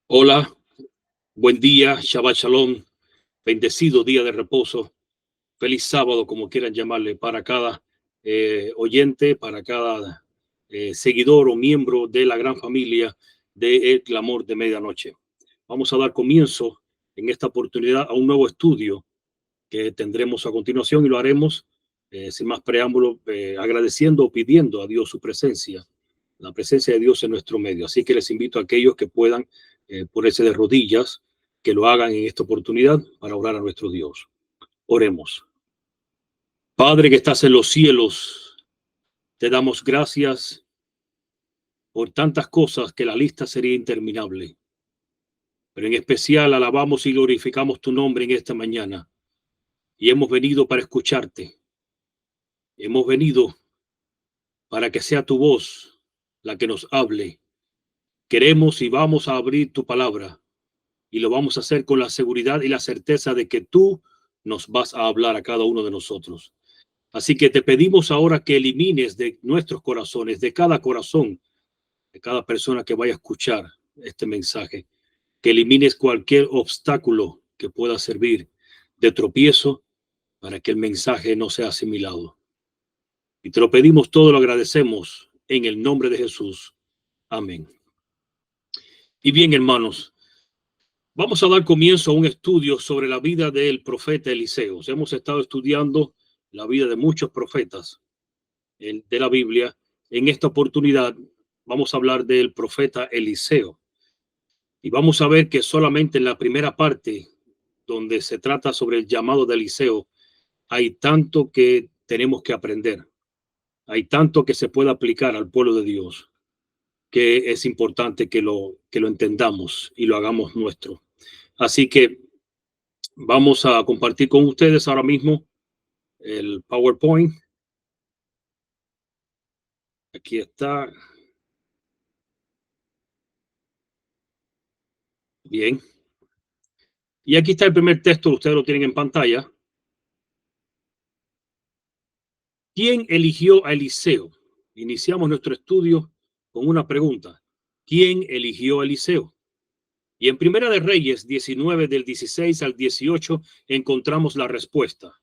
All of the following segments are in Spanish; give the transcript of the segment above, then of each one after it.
Hola, buen día, Shabbat Shalom, bendecido día de reposo, feliz sábado, como quieran llamarle, para cada oyente, para cada seguidor o miembro de la gran familia de El Clamor de Medianoche. Vamos a dar comienzo en esta oportunidad a un nuevo estudio que tendremos a continuación y lo haremos sin más preámbulo, agradeciendo o pidiendo a Dios su presencia, la presencia de Dios en nuestro medio. Así que les invito a aquellos que puedan ponerse de rodillas, que lo hagan en esta oportunidad para orar a nuestro Dios. Oremos. Padre que estás en los cielos, te damos gracias por tantas cosas que la lista sería interminable. Pero en especial alabamos y glorificamos tu nombre en esta mañana. Y hemos venido para escucharte. Hemos venido para que sea tu voz la que nos hable. Queremos y vamos a abrir tu palabra y lo vamos a hacer con la seguridad y la certeza de que tú nos vas a hablar a cada uno de nosotros. Así que te pedimos ahora que elimines de nuestros corazones, de cada corazón, de cada persona que vaya a escuchar este mensaje, que elimines cualquier obstáculo que pueda servir de tropiezo para que el mensaje no sea asimilado. Y te lo pedimos todo, lo agradecemos en el nombre de Jesús. Amén. Y bien, hermanos, vamos a dar comienzo a un estudio sobre la vida del profeta Eliseo. Hemos estado estudiando la vida de muchos profetas de la Biblia. En esta oportunidad vamos a hablar del profeta Eliseo. Y vamos a ver que solamente en la primera parte, donde se trata sobre el llamado de Eliseo, hay tanto que tenemos que aprender. Hay tanto que se puede aplicar al pueblo de Dios, que es importante que lo entendamos y lo hagamos nuestro. Así que vamos a compartir con ustedes ahora mismo el PowerPoint. Aquí está. Bien. Y aquí está el primer texto, ustedes lo tienen en pantalla. ¿Quién eligió a Eliseo? Iniciamos nuestro estudio con una pregunta. ¿Quién eligió a Eliseo? Y en Primera de Reyes 19, del 16 al 18, encontramos la respuesta.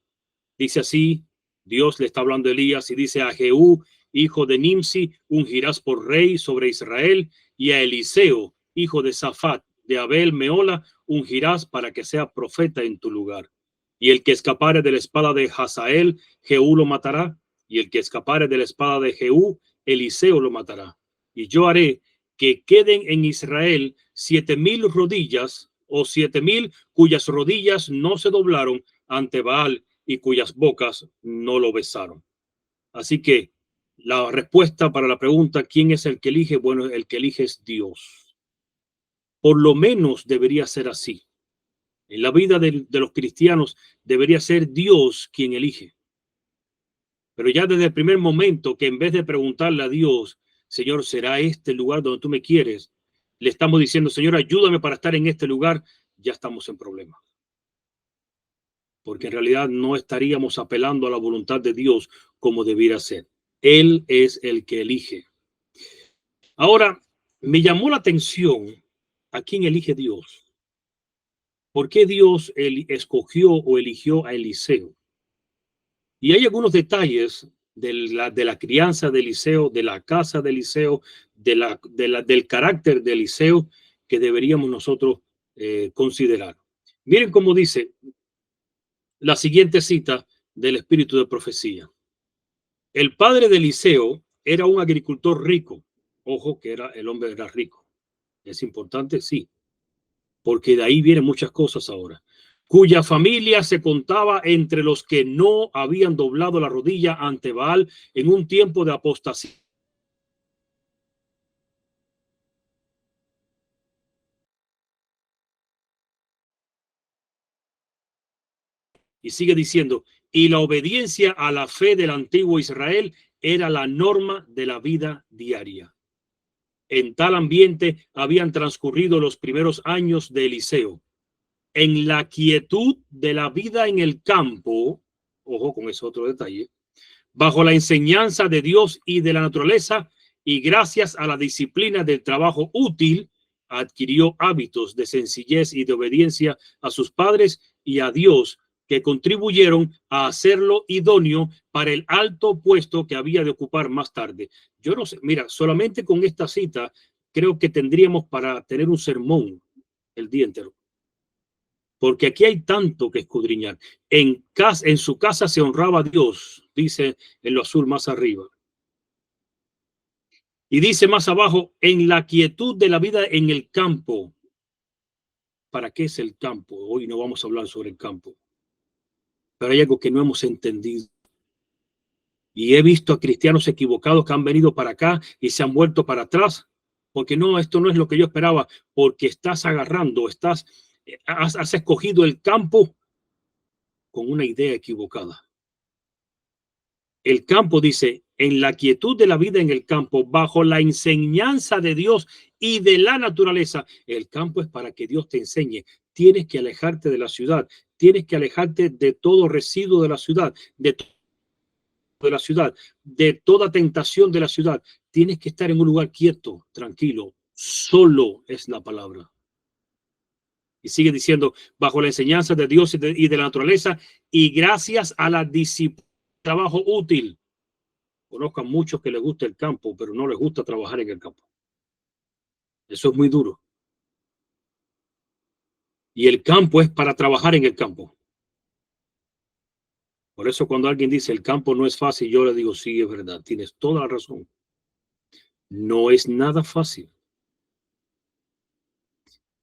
Dice así, Dios le está hablando a Elías y dice: a Jehú, hijo de Nimsi, ungirás por rey sobre Israel, y a Eliseo, hijo de Safat, de Abel Meola, ungirás para que sea profeta en tu lugar. Y el que escapare de la espada de Hazael, Jehú lo matará, y el que escapare de la espada de Jehú, Eliseo lo matará. Y yo haré que queden en Israel 7,000 rodillas, o 7,000 cuyas rodillas no se doblaron ante Baal y cuyas bocas no lo besaron. Así que la respuesta para la pregunta, ¿quién es el que elige? Bueno, el que elige es Dios. Por lo menos debería ser así. En la vida de los cristianos debería ser Dios quien elige. Pero ya desde el primer momento, que en vez de preguntarle a Dios, Señor, ¿será este el lugar donde tú me quieres? Le estamos diciendo, Señor, ayúdame para estar en este lugar. Ya estamos en problemas. Porque en realidad no estaríamos apelando a la voluntad de Dios como debiera ser. Él es el que elige. Ahora, me llamó la atención a quién elige Dios. ¿Por qué Dios escogió o eligió a Eliseo? Y hay algunos detalles de la crianza de Eliseo, de la casa de Eliseo, del carácter de Eliseo, que deberíamos nosotros considerar. Miren cómo dice la siguiente cita del espíritu de profecía. El padre de Eliseo era un agricultor rico. Ojo que el hombre era rico. Es importante, sí, porque de ahí vienen muchas cosas ahora. Cuya familia se contaba entre los que no habían doblado la rodilla ante Baal en un tiempo de apostasía. Y sigue diciendo, y la obediencia a la fe del antiguo Israel era la norma de la vida diaria. En tal ambiente habían transcurrido los primeros años de Eliseo. En la quietud de la vida en el campo, ojo con ese otro detalle, bajo la enseñanza de Dios y de la naturaleza, y gracias a la disciplina del trabajo útil, adquirió hábitos de sencillez y de obediencia a sus padres y a Dios, que contribuyeron a hacerlo idóneo para el alto puesto que había de ocupar más tarde. Yo no sé, mira, solamente con esta cita creo que tendríamos para tener un sermón el día entero, porque aquí hay tanto que escudriñar. En su casa se honraba a Dios, dice en lo azul más arriba. Y dice más abajo, en la quietud de la vida en el campo. ¿Para qué es el campo? Hoy no vamos a hablar sobre el campo. Pero hay algo que no hemos entendido. Y he visto a cristianos equivocados que han venido para acá y se han vuelto para atrás. Porque no, esto no es lo que yo esperaba. Porque estás agarrando, has escogido el campo con una idea equivocada. El campo dice, en la quietud de la vida en el campo, bajo la enseñanza de Dios y de la naturaleza. El campo es para que Dios te enseñe. Tienes que alejarte de la ciudad. Tienes que alejarte de todo residuo de la ciudad, de toda tentación de la ciudad. Tienes que estar en un lugar quieto, tranquilo. Solo es la palabra. Y sigue diciendo, bajo la enseñanza de Dios y de la naturaleza, y gracias a la disciplina, trabajo útil. Conozco a muchos que les gusta el campo, pero no les gusta trabajar en el campo. Eso es muy duro. Y el campo es para trabajar en el campo. Por eso cuando alguien dice el campo no es fácil, yo le digo, sí, es verdad, tienes toda la razón. No es nada fácil.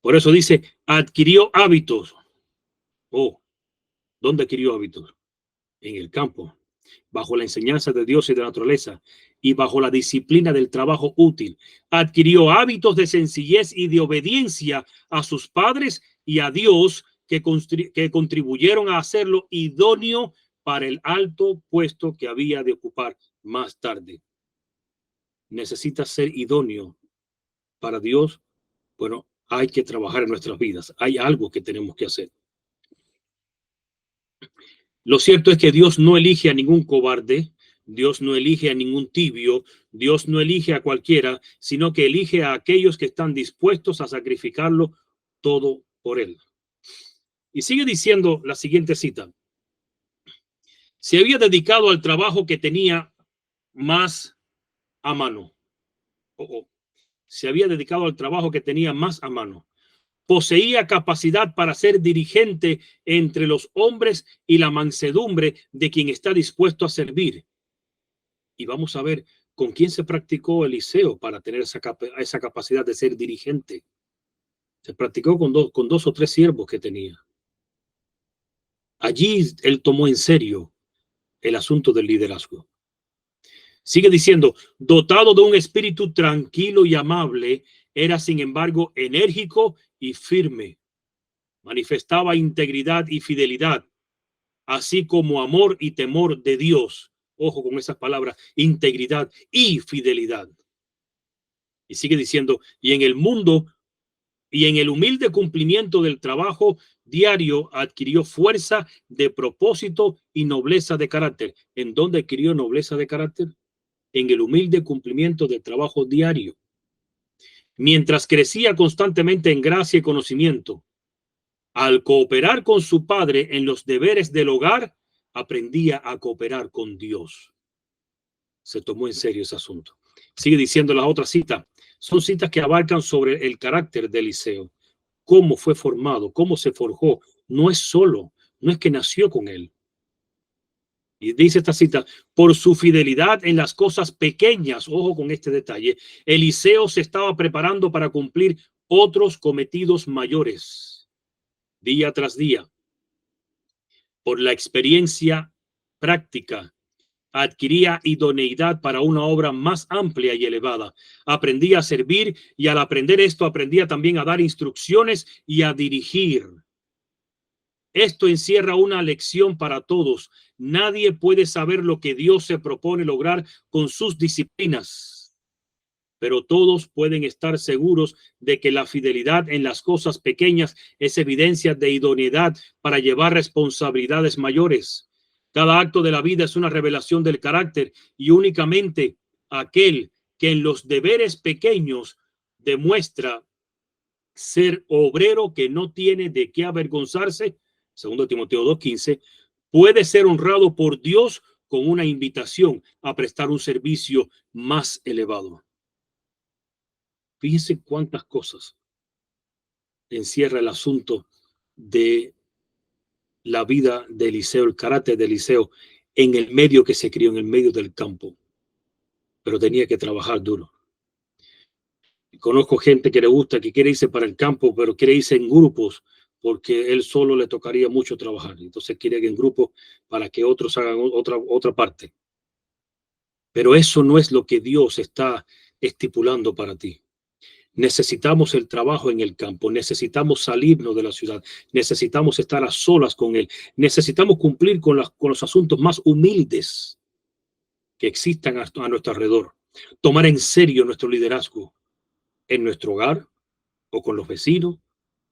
Por eso dice, adquirió hábitos. Oh, ¿dónde adquirió hábitos? En el campo, bajo la enseñanza de Dios y de la naturaleza, y bajo la disciplina del trabajo útil. Adquirió hábitos de sencillez y de obediencia a sus padres y a Dios, que contribuyeron a hacerlo idóneo para el alto puesto que había de ocupar más tarde. Necesita ser idóneo para Dios. Bueno, hay que trabajar en nuestras vidas. Hay algo que tenemos que hacer. Lo cierto es que Dios no elige a ningún cobarde, Dios no elige a ningún tibio, Dios no elige a cualquiera, sino que elige a aquellos que están dispuestos a sacrificarlo todo por él. Y sigue diciendo la siguiente cita. Se había dedicado al trabajo que tenía más a mano. Se había dedicado al trabajo que tenía más a mano. Poseía capacidad para ser dirigente entre los hombres y la mansedumbre de quien está dispuesto a servir. Y vamos a ver con quién se practicó Eliseo para tener esa capacidad de ser dirigente. Se practicó con dos o tres siervos que tenía. Allí él tomó en serio el asunto del liderazgo. Sigue diciendo, dotado de un espíritu tranquilo y amable, era sin embargo enérgico y firme. Manifestaba integridad y fidelidad, así como amor y temor de Dios. Ojo con esas palabras, integridad y fidelidad. Y sigue diciendo, y en el mundo y en el humilde cumplimiento del trabajo diario adquirió fuerza de propósito y nobleza de carácter. ¿En dónde adquirió nobleza de carácter? En el humilde cumplimiento del trabajo diario. Mientras crecía constantemente en gracia y conocimiento, al cooperar con su padre en los deberes del hogar, aprendía a cooperar con Dios. Se tomó en serio ese asunto. Sigue diciendo las otras citas. Son citas que abarcan sobre el carácter de Eliseo. Cómo fue formado, cómo se forjó. No es solo, no es que nació con él. Y dice esta cita, por su fidelidad en las cosas pequeñas, ojo con este detalle, Eliseo se estaba preparando para cumplir otros cometidos mayores, día tras día. Por la experiencia práctica, adquiría idoneidad para una obra más amplia y elevada. Aprendía a servir y al aprender esto, aprendía también a dar instrucciones y a dirigir. Esto encierra una lección para todos. Nadie puede saber lo que Dios se propone lograr con sus disciplinas, pero todos pueden estar seguros de que la fidelidad en las cosas pequeñas es evidencia de idoneidad para llevar responsabilidades mayores. Cada acto de la vida es una revelación del carácter y únicamente aquel que en los deberes pequeños demuestra ser obrero que no tiene de qué avergonzarse, 2 Timoteo 2:15, puede ser honrado por Dios con una invitación a prestar un servicio más elevado. Fíjense cuántas cosas encierra el asunto de la vida de Eliseo, el carácter de Eliseo, en el medio que se crió, en el medio del campo, pero tenía que trabajar duro. Conozco gente que le gusta, que quiere irse para el campo, pero quiere irse en grupos, porque él solo le tocaría mucho trabajar. Entonces quiere ir en grupos para que otros hagan otra parte. Pero eso no es lo que Dios está estipulando para ti. Necesitamos el trabajo en el campo, necesitamos salirnos de la ciudad, necesitamos estar a solas con Él, necesitamos cumplir con los asuntos más humildes que existan a nuestro alrededor, tomar en serio nuestro liderazgo en nuestro hogar o con los vecinos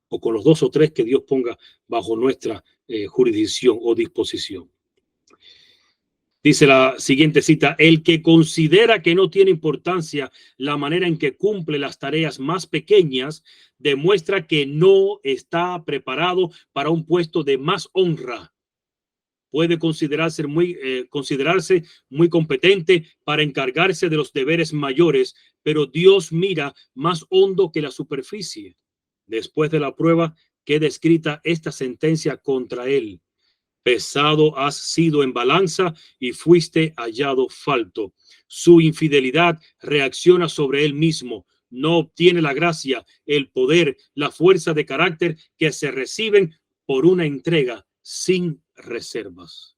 o con los 2 o 3 que Dios ponga bajo nuestra jurisdicción o disposición. Dice la siguiente cita: el que considera que no tiene importancia la manera en que cumple las tareas más pequeñas, demuestra que no está preparado para un puesto de más honra. Puede considerarse muy competente para encargarse de los deberes mayores, pero Dios mira más hondo que la superficie. Después de la prueba, queda escrita esta sentencia contra él: pesado has sido en balanza y fuiste hallado falto. Su infidelidad reacciona sobre él mismo. No obtiene la gracia, el poder, la fuerza de carácter que se reciben por una entrega sin reservas.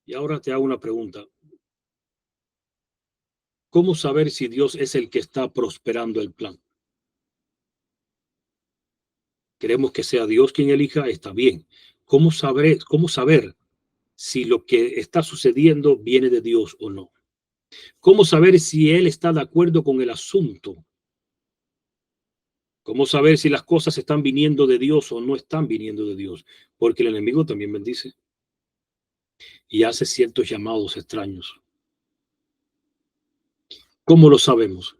Y ahora te hago una pregunta. ¿Cómo saber si Dios es el que está prosperando el plan? Queremos que sea Dios quien elija, está bien. ¿Cómo saber si lo que está sucediendo viene de Dios o no? ¿Cómo saber si Él está de acuerdo con el asunto? ¿Cómo saber si las cosas están viniendo de Dios o no están viniendo de Dios? Porque el enemigo también bendice y hace ciertos llamados extraños. ¿Cómo lo sabemos?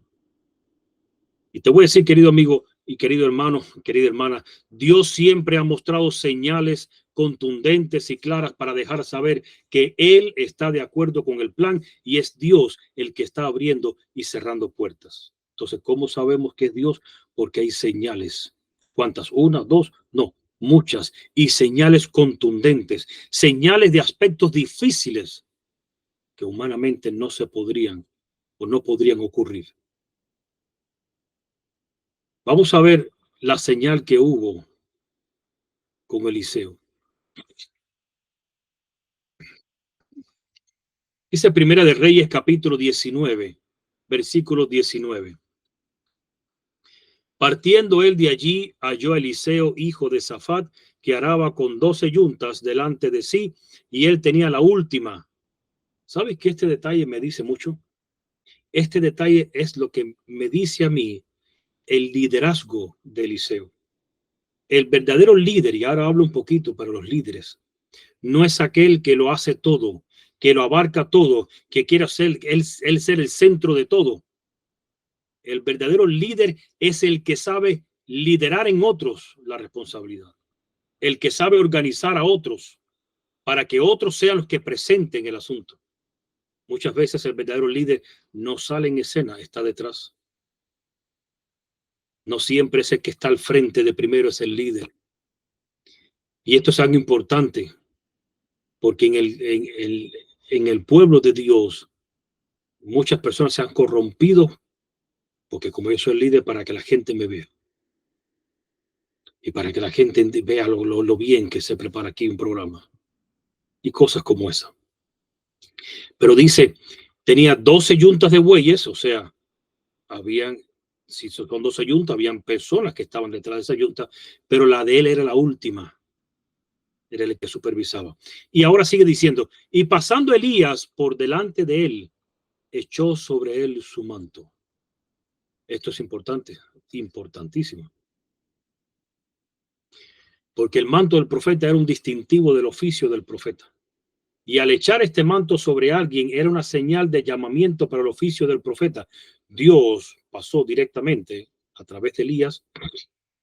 Y te voy a decir, querido amigo y querido hermano, querida hermana, Dios siempre ha mostrado señales contundentes y claras para dejar saber que Él está de acuerdo con el plan y es Dios el que está abriendo y cerrando puertas. Entonces, ¿cómo sabemos que es Dios? Porque hay señales. ¿Cuántas? ¿Una, dos? No, muchas. Y señales contundentes, señales de aspectos difíciles que humanamente no se podrían o no podrían ocurrir. Vamos a ver la señal que hubo con Eliseo. Dice Primera de Reyes, capítulo 19, versículo 19. Partiendo él de allí, halló a Eliseo, hijo de Safat, que araba con 12 yuntas delante de sí, y él tenía la última. ¿Sabes que este detalle me dice mucho? Este detalle es lo que me dice a mí el liderazgo de Eliseo. El verdadero líder, y ahora hablo un poquito para los líderes, no es aquel que lo hace todo, que lo abarca todo, que quiere ser él ser el centro de todo. El verdadero líder es el que sabe liderar en otros la responsabilidad, el que sabe organizar a otros para que otros sean los que presenten el asunto. Muchas veces el verdadero líder no sale en escena, está detrás. No siempre es el que está al frente de primero, es el líder. Y esto es algo importante, porque en el pueblo de Dios muchas personas se han corrompido porque como yo soy el líder, para que la gente me vea y para que la gente vea lo bien que se prepara aquí un programa y cosas como esa. Pero dice, tenía 12 yuntas de bueyes, o sea, habían, si son 12 yuntas, habían personas que estaban detrás de esa yunta, pero la de él era la última, era el que supervisaba. Y ahora sigue diciendo, y pasando Elías por delante de él, echó sobre él su manto. Esto es importante, importantísimo. Porque el manto del profeta era un distintivo del oficio del profeta. Y al echar este manto sobre alguien era una señal de llamamiento para el oficio del profeta. Dios pasó directamente a través de Elías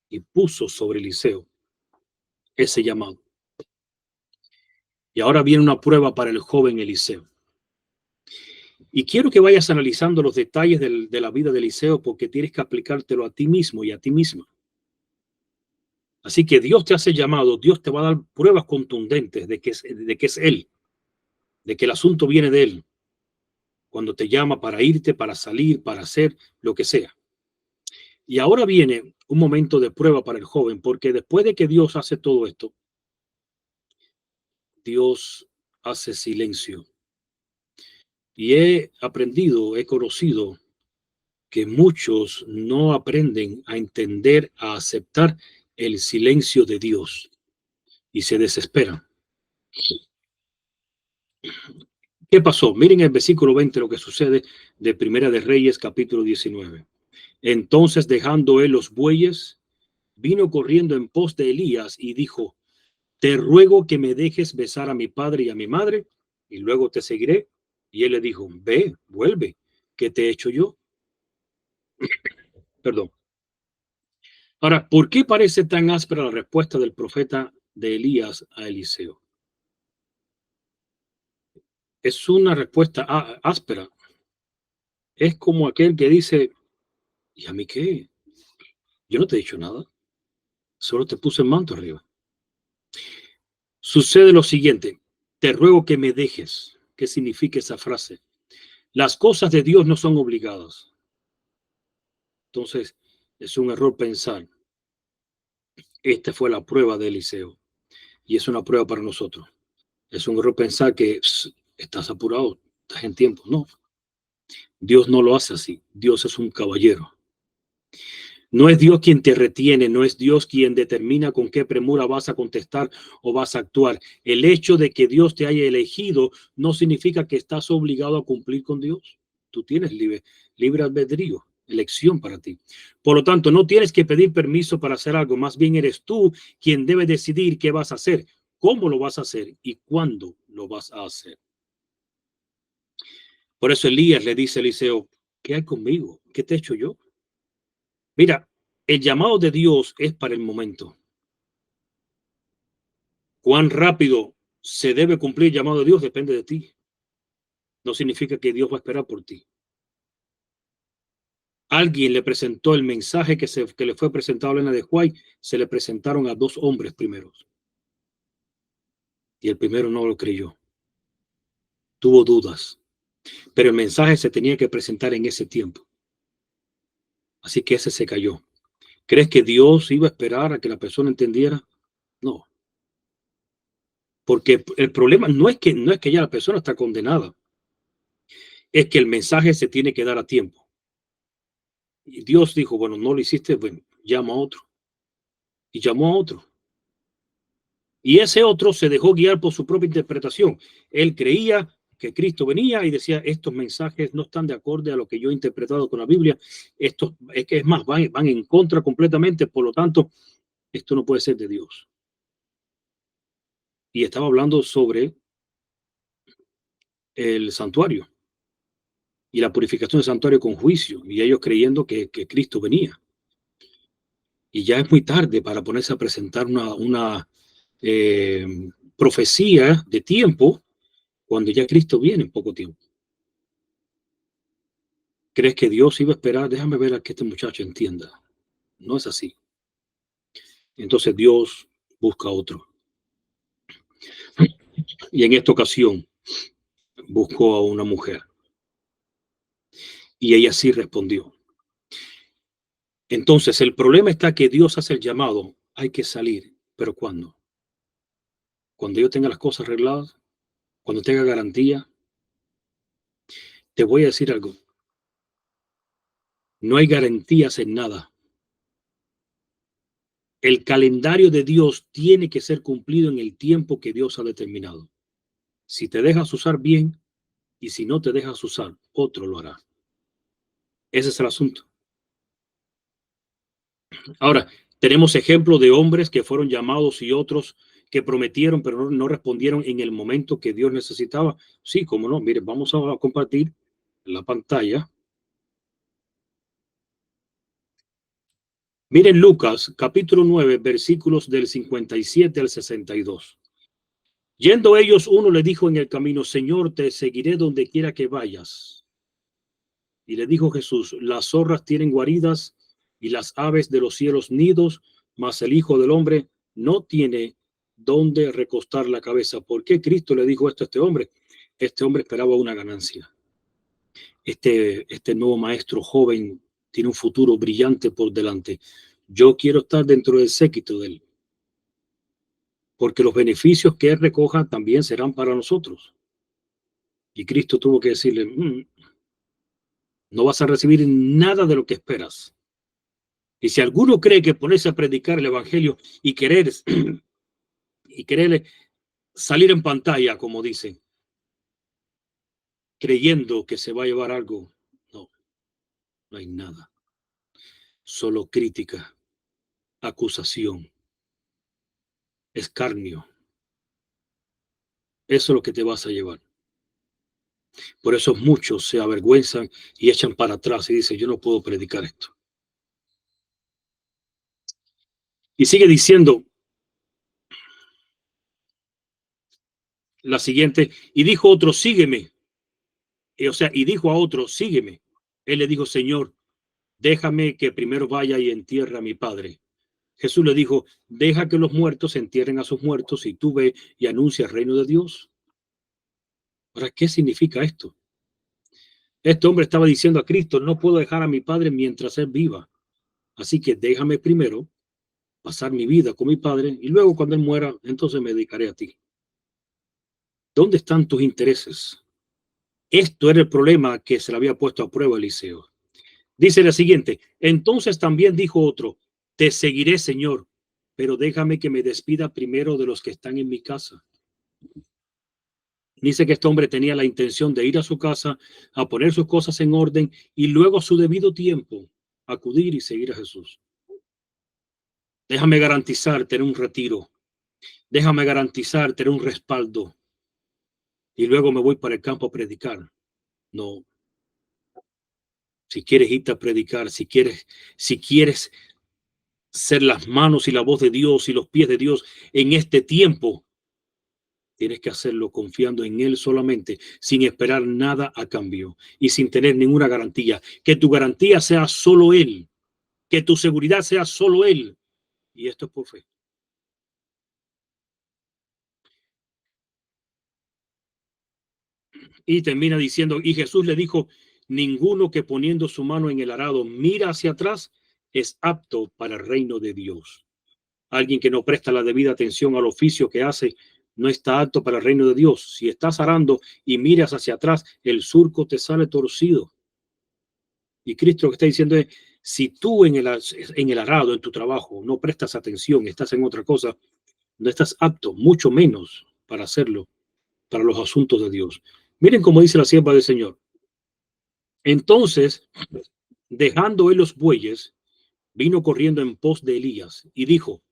y puso sobre Eliseo ese llamado. Y ahora viene una prueba para el joven Eliseo. Y quiero que vayas analizando los detalles de la vida de Eliseo porque tienes que aplicártelo a ti mismo y a ti misma. Así que Dios te hace llamado, Dios te va a dar pruebas contundentes de que es Él, de que el asunto viene de Él. Cuando te llama para irte, para salir, para hacer lo que sea. Y ahora viene un momento de prueba para el joven, porque después de que Dios hace todo esto, Dios hace silencio. Y he aprendido, he conocido que muchos no aprenden a entender, a aceptar el silencio de Dios y se desesperan. ¿Qué pasó? Miren el versículo 20 lo que sucede de Primera de Reyes, capítulo 19. Entonces, dejando él los bueyes, vino corriendo en pos de Elías y dijo: te ruego que me dejes besar a mi padre y a mi madre, y luego te seguiré. Y él le dijo: ve, vuelve, ¿qué te he hecho yo? Perdón. Ahora, ¿por qué parece tan áspera la respuesta del profeta de Elías a Eliseo? Es una respuesta áspera. Es como aquel que dice: ¿y a mí qué? Yo no te he dicho nada, solo te puse el manto arriba. Sucede lo siguiente: te ruego que me dejes. ¿Qué significa esa frase? Las cosas de Dios no son obligadas. Entonces, es un error pensar. Esta fue la prueba de Eliseo y es una prueba para nosotros. Es un error pensar que estás apurado, estás en tiempo. No, Dios no lo hace así. Dios es un caballero. No es Dios quien te retiene, no es Dios quien determina con qué premura vas a contestar o vas a actuar. El hecho de que Dios te haya elegido no significa que estás obligado a cumplir con Dios. Tú tienes libre albedrío, elección para ti. Por lo tanto, no tienes que pedir permiso para hacer algo, más bien eres tú quien debe decidir qué vas a hacer, cómo lo vas a hacer y cuándo lo vas a hacer. Por eso Elías le dice a Eliseo: ¿qué hay conmigo? ¿Qué te he hecho yo? Mira, el llamado de Dios es para el momento. Cuán rápido se debe cumplir el llamado de Dios depende de ti. No significa que Dios va a esperar por ti. Alguien le presentó el mensaje que le fue presentado a Elena de White, se le presentaron a dos hombres primeros. Y el primero no lo creyó. Tuvo dudas. Pero el mensaje se tenía que presentar en ese tiempo. Así que ese se cayó. ¿Crees que Dios iba a esperar a que la persona entendiera? No. Porque el problema no es que ya la persona está condenada. Es que el mensaje se tiene que dar a tiempo. Y Dios dijo: bueno, no lo hiciste, bueno, llama a otro. Y llamó a otro. Y ese otro se dejó guiar por su propia interpretación. Él creía que Cristo venía y decía: estos mensajes no están de acorde a lo que yo he interpretado con la Biblia. Esto es que es más, van en contra completamente, por lo tanto, esto no puede ser de Dios. Y estaba hablando sobre el santuario y la purificación del santuario con juicio, y ellos creyendo que Cristo venía. Y ya es muy tarde para ponerse a presentar una eh, profecía de tiempo cuando ya Cristo viene en poco tiempo. ¿Crees que Dios iba a esperar? Déjame ver a que este muchacho entienda. No es así. Entonces Dios busca otro. Y en esta ocasión buscó a una mujer. Y ella sí respondió. Entonces el problema está que Dios hace el llamado. Hay que salir. ¿Pero cuándo? Cuando yo tenga las cosas arregladas. Cuando tenga garantía. Te voy a decir algo. No hay garantías en nada. El calendario de Dios tiene que ser cumplido en el tiempo que Dios ha determinado. Si te dejas usar bien y si no te dejas usar, otro lo hará. Ese es el asunto. Ahora, tenemos ejemplos de hombres que fueron llamados y otros que prometieron, pero no respondieron en el momento que Dios necesitaba. Sí, cómo no. Mire, vamos a compartir la pantalla. Miren Lucas, capítulo 9, versículos del 57 al 62. Yendo ellos, uno le dijo en el camino: Señor, te seguiré donde quiera que vayas. Y le dijo Jesús: las zorras tienen guaridas y las aves de los cielos nidos, mas el Hijo del Hombre no tiene dónde recostar la cabeza. ¿Por qué Cristo le dijo esto a este hombre? Este hombre esperaba una ganancia. Este nuevo maestro joven tiene un futuro brillante por delante. Yo quiero estar dentro del séquito de él, porque los beneficios que él recoja también serán para nosotros. Y Cristo tuvo que decirle: no vas a recibir nada de lo que esperas. Y si alguno cree que ponerse a predicar el evangelio y querer salir en pantalla, como dicen, creyendo que se va a llevar algo, no, no hay nada. Solo crítica, acusación, escarnio. Eso es lo que te vas a llevar. Por eso muchos se avergüenzan y echan para atrás y dicen: yo no puedo predicar esto. Y sigue diciendo la siguiente: y dijo otro: sígueme. Y dijo a otro: sígueme. Él le dijo: Señor, déjame que primero vaya y entierre a mi padre. Jesús le dijo: deja que los muertos entierren a sus muertos y tú ve y anuncia el reino de Dios. Ahora, ¿qué significa esto? Este hombre estaba diciendo a Cristo: no puedo dejar a mi padre mientras él viva. Así que déjame primero pasar mi vida con mi padre y luego cuando él muera, entonces me dedicaré a ti. ¿Dónde están tus intereses? Esto era el problema que se le había puesto a prueba a Eliseo. Dice la siguiente: entonces también dijo otro: te seguiré, Señor, pero déjame que me despida primero de los que están en mi casa. Dice que este hombre tenía la intención de ir a su casa, a poner sus cosas en orden y luego a su debido tiempo acudir y seguir a Jesús. Déjame garantizar tener un retiro. Déjame garantizar tener un respaldo. Y luego me voy para el campo a predicar. No. Si quieres irte a predicar, si quieres ser las manos y la voz de Dios y los pies de Dios en este tiempo, tienes que hacerlo confiando en Él solamente, sin esperar nada a cambio y sin tener ninguna garantía. Que tu garantía sea solo Él, que tu seguridad sea solo Él. Y esto es por fe. Y termina diciendo: y Jesús le dijo: ninguno que poniendo su mano en el arado mira hacia atrás es apto para el reino de Dios. Alguien que no presta la debida atención al oficio que hace no está apto para el reino de Dios. Si estás arando y miras hacia atrás, el surco te sale torcido. Y Cristo lo que está diciendo es: si tú en el arado, en tu trabajo, no prestas atención, estás en otra cosa, no estás apto, mucho menos para hacerlo, para los asuntos de Dios. Miren cómo dice la sierva del Señor. Entonces, dejando él los bueyes, vino corriendo en pos de Elías y dijo: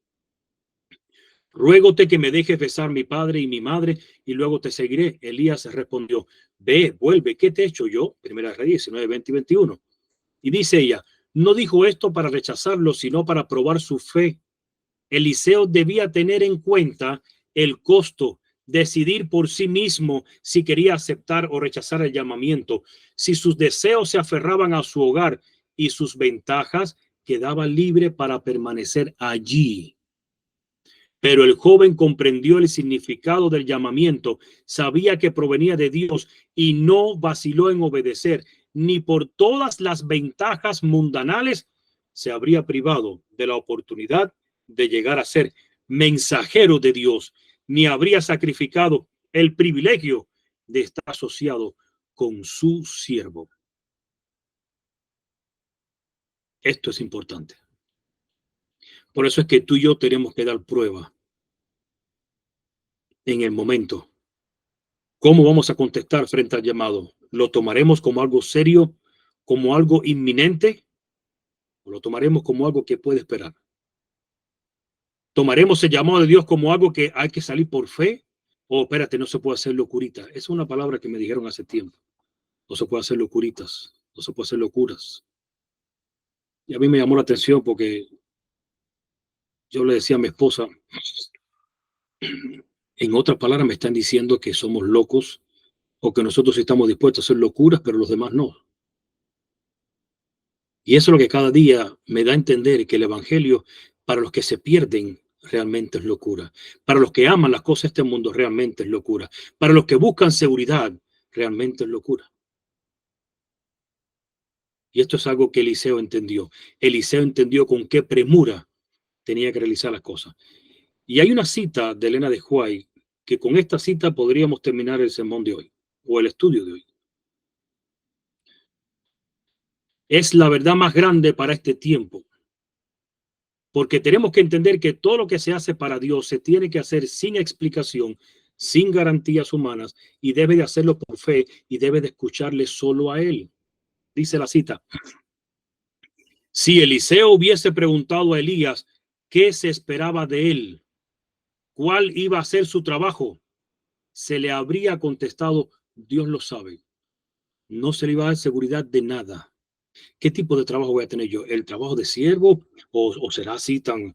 ruégote que me dejes besar mi padre y mi madre y luego te seguiré. Elías respondió: ve, vuelve, ¿qué te he hecho yo? Primera Reyes 19, 20 y 21. Y dice ella: no dijo esto para rechazarlo, sino para probar su fe. Eliseo debía tener en cuenta el costo, decidir por sí mismo si quería aceptar o rechazar el llamamiento. Si sus deseos se aferraban a su hogar y sus ventajas, quedaba libre para permanecer allí. Pero el joven comprendió el significado del llamamiento, sabía que provenía de Dios y no vaciló en obedecer, ni por todas las ventajas mundanales se habría privado de la oportunidad de llegar a ser mensajero de Dios, ni habría sacrificado el privilegio de estar asociado con su siervo. Esto es importante. Por eso es que tú y yo tenemos que dar prueba en el momento. ¿Cómo vamos a contestar frente al llamado? ¿Lo tomaremos como algo serio, como algo inminente? ¿O lo tomaremos como algo que puede esperar? ¿Tomaremos el llamado de Dios como algo que hay que salir por fe? O espérate, no se puede hacer locurita. Es una palabra que me dijeron hace tiempo. No se puede hacer locuritas, no se puede hacer locuras. Y a mí me llamó la atención porque Yo le decía a mi esposa, en otras palabras me están diciendo que somos locos o que nosotros estamos dispuestos a hacer locuras, pero los demás no. Y eso es lo que cada día me da a entender que el evangelio para los que se pierden realmente es locura. Para los que aman las cosas de este mundo realmente es locura. Para los que buscan seguridad realmente es locura. Y esto es algo que Eliseo entendió. Eliseo entendió con qué premura tenía que realizar las cosas. Y hay una cita de Elena de White que con esta cita podríamos terminar el sermón de hoy o el estudio de hoy. Es la verdad más grande para este tiempo. Porque tenemos que entender que todo lo que se hace para Dios se tiene que hacer sin explicación, sin garantías humanas, y debe de hacerlo por fe y debe de escucharle solo a Él. Dice la cita, si Eliseo hubiese preguntado a Elías qué se esperaba de él, cuál iba a ser su trabajo, se le habría contestado, Dios lo sabe. No se le iba a dar seguridad de nada. ¿Qué tipo de trabajo voy a tener yo? ¿El trabajo de siervo o será así tan?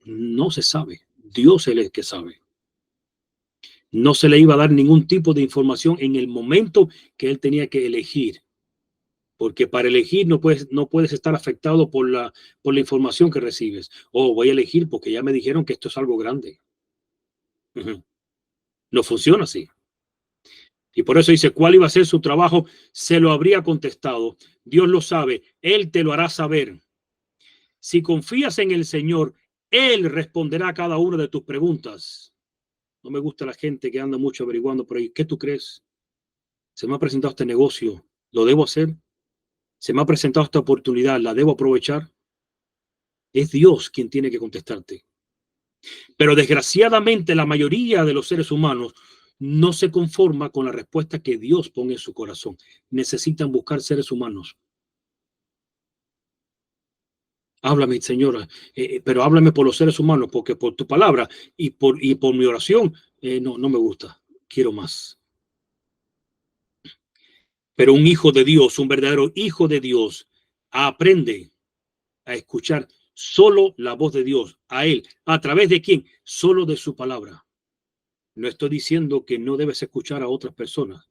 No se sabe. Dios es el que sabe. No se le iba a dar ningún tipo de información en el momento que él tenía que elegir, porque para elegir no puedes estar afectado por la información que recibes. Oh, voy a elegir porque ya me dijeron que esto es algo grande. Ujú. No funciona así. Y por eso dice, ¿cuál iba a ser su trabajo? Se lo habría contestado. Dios lo sabe, Él te lo hará saber. Si confías en el Señor, Él responderá a cada una de tus preguntas. No me gusta la gente que anda mucho averiguando por ahí. ¿Qué tú crees? Se me ha presentado este negocio, ¿lo debo hacer? Se me ha presentado esta oportunidad, ¿la debo aprovechar? Es Dios quien tiene que contestarte. Pero desgraciadamente la mayoría de los seres humanos no se conforma con la respuesta que Dios pone en su corazón. Necesitan buscar seres humanos. Háblame, Señora, pero háblame por los seres humanos, porque por tu palabra y por mi oración, no me gusta. Quiero más. Pero un hijo de Dios, un verdadero hijo de Dios, aprende a escuchar solo la voz de Dios, a Él. ¿A través de quién? Solo de su palabra. No estoy diciendo que no debes escuchar a otras personas,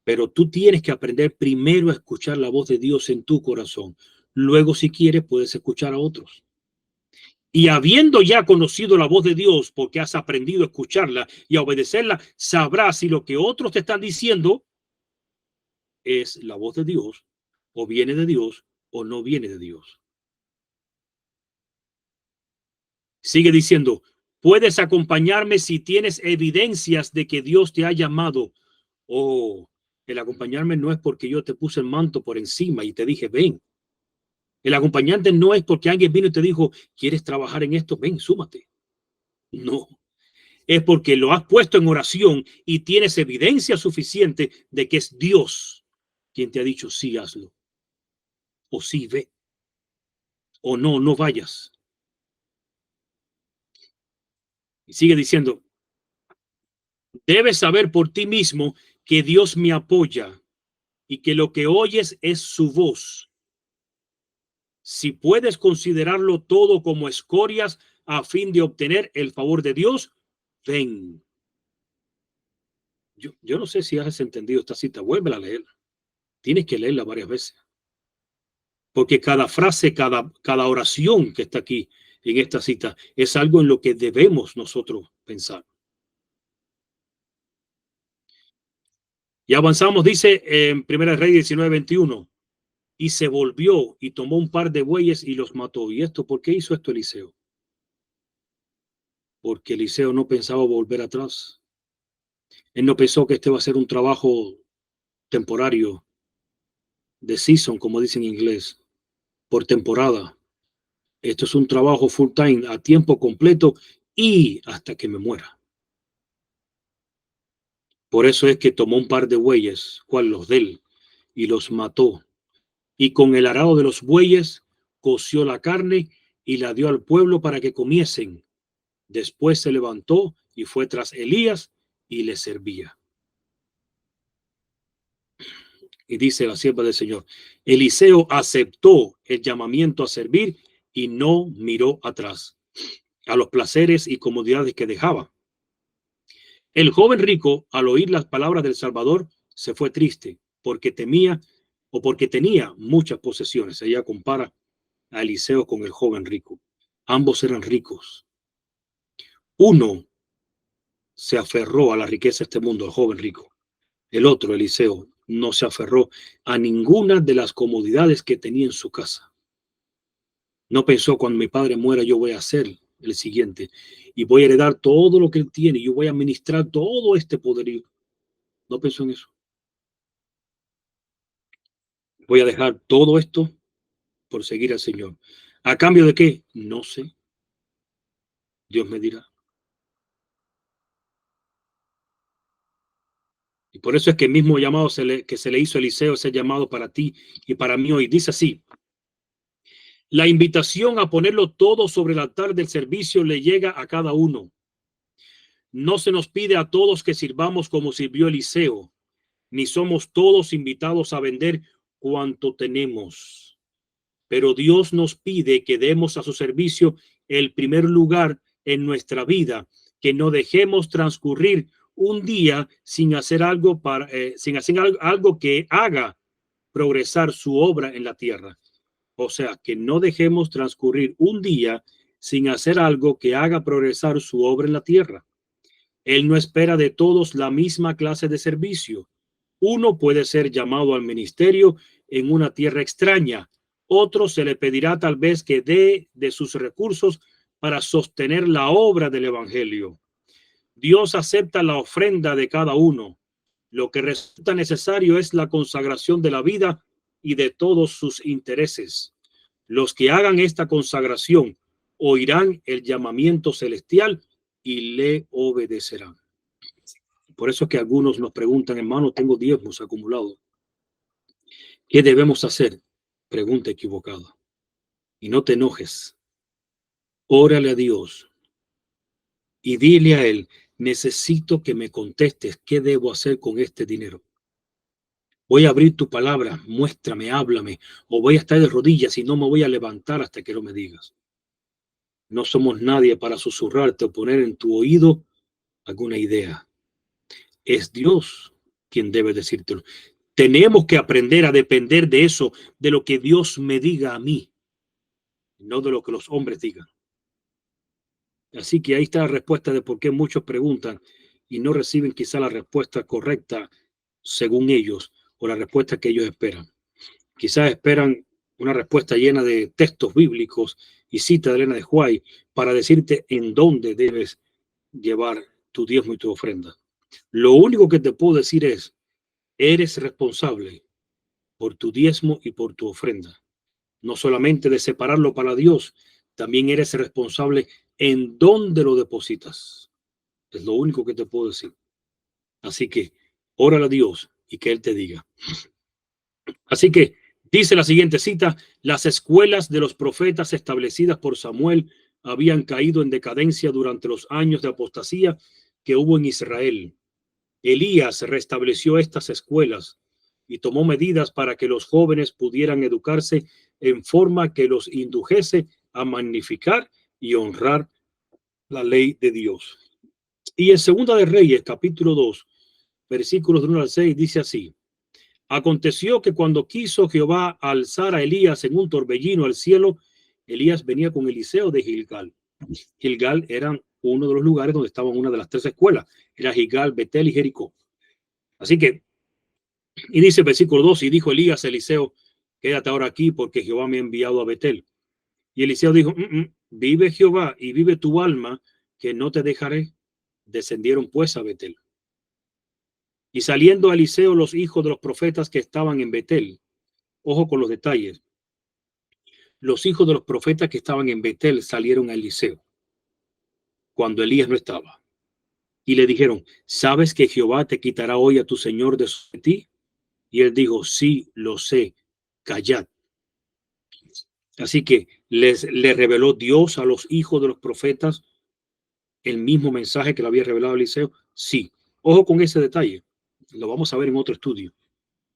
pero tú tienes que aprender primero a escuchar la voz de Dios en tu corazón. Luego, si quieres, puedes escuchar a otros. Y habiendo ya conocido la voz de Dios, porque has aprendido a escucharla y a obedecerla, sabrás si lo que otros te están diciendo es la voz de Dios, o viene de Dios, o no viene de Dios. Sigue diciendo, puedes acompañarme si tienes evidencias de que Dios te ha llamado. Oh, el acompañarme no es porque yo te puse el manto por encima y te dije, ven. El acompañante no es porque alguien vino y te dijo, ¿quieres trabajar en esto? Ven, súmate. No, es porque lo has puesto en oración y tienes evidencia suficiente de que es Dios quien te ha dicho, sí, hazlo. O sí, ve. O no, no vayas. Y sigue diciendo, debes saber por ti mismo que Dios me apoya y que lo que oyes es su voz. Si puedes considerarlo todo como escorias a fin de obtener el favor de Dios, ven. Yo no sé si has entendido esta cita, vuélvela a leer. Tienes que leerla varias veces. Porque cada frase, cada oración que está aquí en esta cita es algo en lo que debemos nosotros pensar. Y avanzamos, dice en 1 Reyes 19:21, y se volvió y tomó un par de bueyes y los mató. ¿Y esto por qué hizo esto Eliseo? Porque Eliseo no pensaba volver atrás. Él no pensó que este va a ser un trabajo temporario, de season, como dicen en inglés, por temporada. Esto es un trabajo full time, a tiempo completo y hasta que me muera. Por eso es que tomó un par de bueyes, cual los de él, y los mató. Y con el arado de los bueyes coció la carne y la dio al pueblo para que comiesen. Después se levantó y fue tras Elías y le servía. Y dice la sierva del Señor, Eliseo aceptó el llamamiento a servir y no miró atrás. a los placeres y comodidades que dejaba. El joven rico, al oír las palabras del Salvador, se fue triste porque temía o porque tenía muchas posesiones. Ella compara a Eliseo con el joven rico. Ambos eran ricos. Uno se aferró a la riqueza de este mundo, el joven rico. El otro, Eliseo, no se aferró a ninguna de las comodidades que tenía en su casa. No pensó, cuando mi padre muera, yo voy a hacer el siguiente y voy a heredar todo lo que él tiene. Yo voy a administrar todo este poderío. No pensó en eso. Voy a dejar todo esto por seguir al Señor. ¿A cambio de qué? No sé. Dios me dirá. Y por eso es que el mismo llamado que se le hizo a Eliseo, ese llamado para ti y para mí hoy, dice así: la invitación a ponerlo todo sobre el altar del servicio le llega a cada uno. No se nos pide a todos que sirvamos como sirvió Eliseo, ni somos todos invitados a vender cuanto tenemos. Pero Dios nos pide que demos a su servicio el primer lugar en nuestra vida, que no dejemos transcurrir un día sin hacer algo sin hacer algo que haga progresar su obra en la tierra. O sea, que no dejemos transcurrir un día sin hacer algo que haga progresar su obra en la tierra. Él no espera de todos la misma clase de servicio. Uno puede ser llamado al ministerio en una tierra extraña. Otro se le pedirá tal vez que dé de sus recursos para sostener la obra del evangelio. Dios acepta la ofrenda de cada uno. Lo que resulta necesario es la consagración de la vida y de todos sus intereses. Los que hagan esta consagración oirán el llamamiento celestial y le obedecerán. Por eso es que algunos nos preguntan, hermano, tengo diezmos acumulados. ¿Qué debemos hacer? Pregunta equivocada. Y no te enojes. Órale a Dios y dile a Él, necesito que me contestes qué debo hacer con este dinero. Voy a abrir tu palabra, muéstrame, háblame, o voy a estar de rodillas y no me voy a levantar hasta que no me digas. No somos nadie para susurrarte o poner en tu oído alguna idea. Es Dios quien debe decírtelo. Tenemos que aprender a depender de eso, de lo que Dios me diga a mí, no de lo que los hombres digan. Así que ahí está la respuesta de por qué muchos preguntan y no reciben quizá la respuesta correcta según ellos o la respuesta que ellos esperan. Quizás esperan una respuesta llena de textos bíblicos y citas de Elena de White para decirte en dónde debes llevar tu diezmo y tu ofrenda. Lo único que te puedo decir es, eres responsable por tu diezmo y por tu ofrenda. No solamente de separarlo para Dios, también eres responsable en dónde lo depositas. Es lo único que te puedo decir. Así que órale a Dios y que Él te diga. Así que dice la siguiente cita: las escuelas de los profetas establecidas por Samuel habían caído en decadencia durante los años de apostasía que hubo en Israel. Elías restableció estas escuelas y tomó medidas para que los jóvenes pudieran educarse en forma que los indujese a magnificar y honrar la ley de Dios. Y en Segunda de Reyes, capítulo 2, versículos de 1 al 6, dice así: aconteció que cuando quiso Jehová alzar a Elías en un torbellino al cielo, Elías venía con Eliseo de Gilgal. Gilgal era uno de los lugares donde estaban una de las tres escuelas. Era Gilgal, Betel y Jericó. Así que, y dice el versículo 2, y dijo Elías a Eliseo, quédate ahora aquí porque Jehová me ha enviado a Betel. Y Eliseo dijo, vive Jehová y vive tu alma, que no te dejaré. Descendieron pues a Betel. Y saliendo a Eliseo los hijos de los profetas que estaban en Betel, ojo con los detalles, los hijos de los profetas que estaban en Betel salieron a Eliseo cuando Elías no estaba y le dijeron, ¿sabes que Jehová te quitará hoy a tu señor de ti? Y él dijo, sí, lo sé, callad. Así que le reveló Dios a los hijos de los profetas el mismo mensaje que le había revelado a Eliseo. Sí, ojo con ese detalle, lo vamos a ver en otro estudio,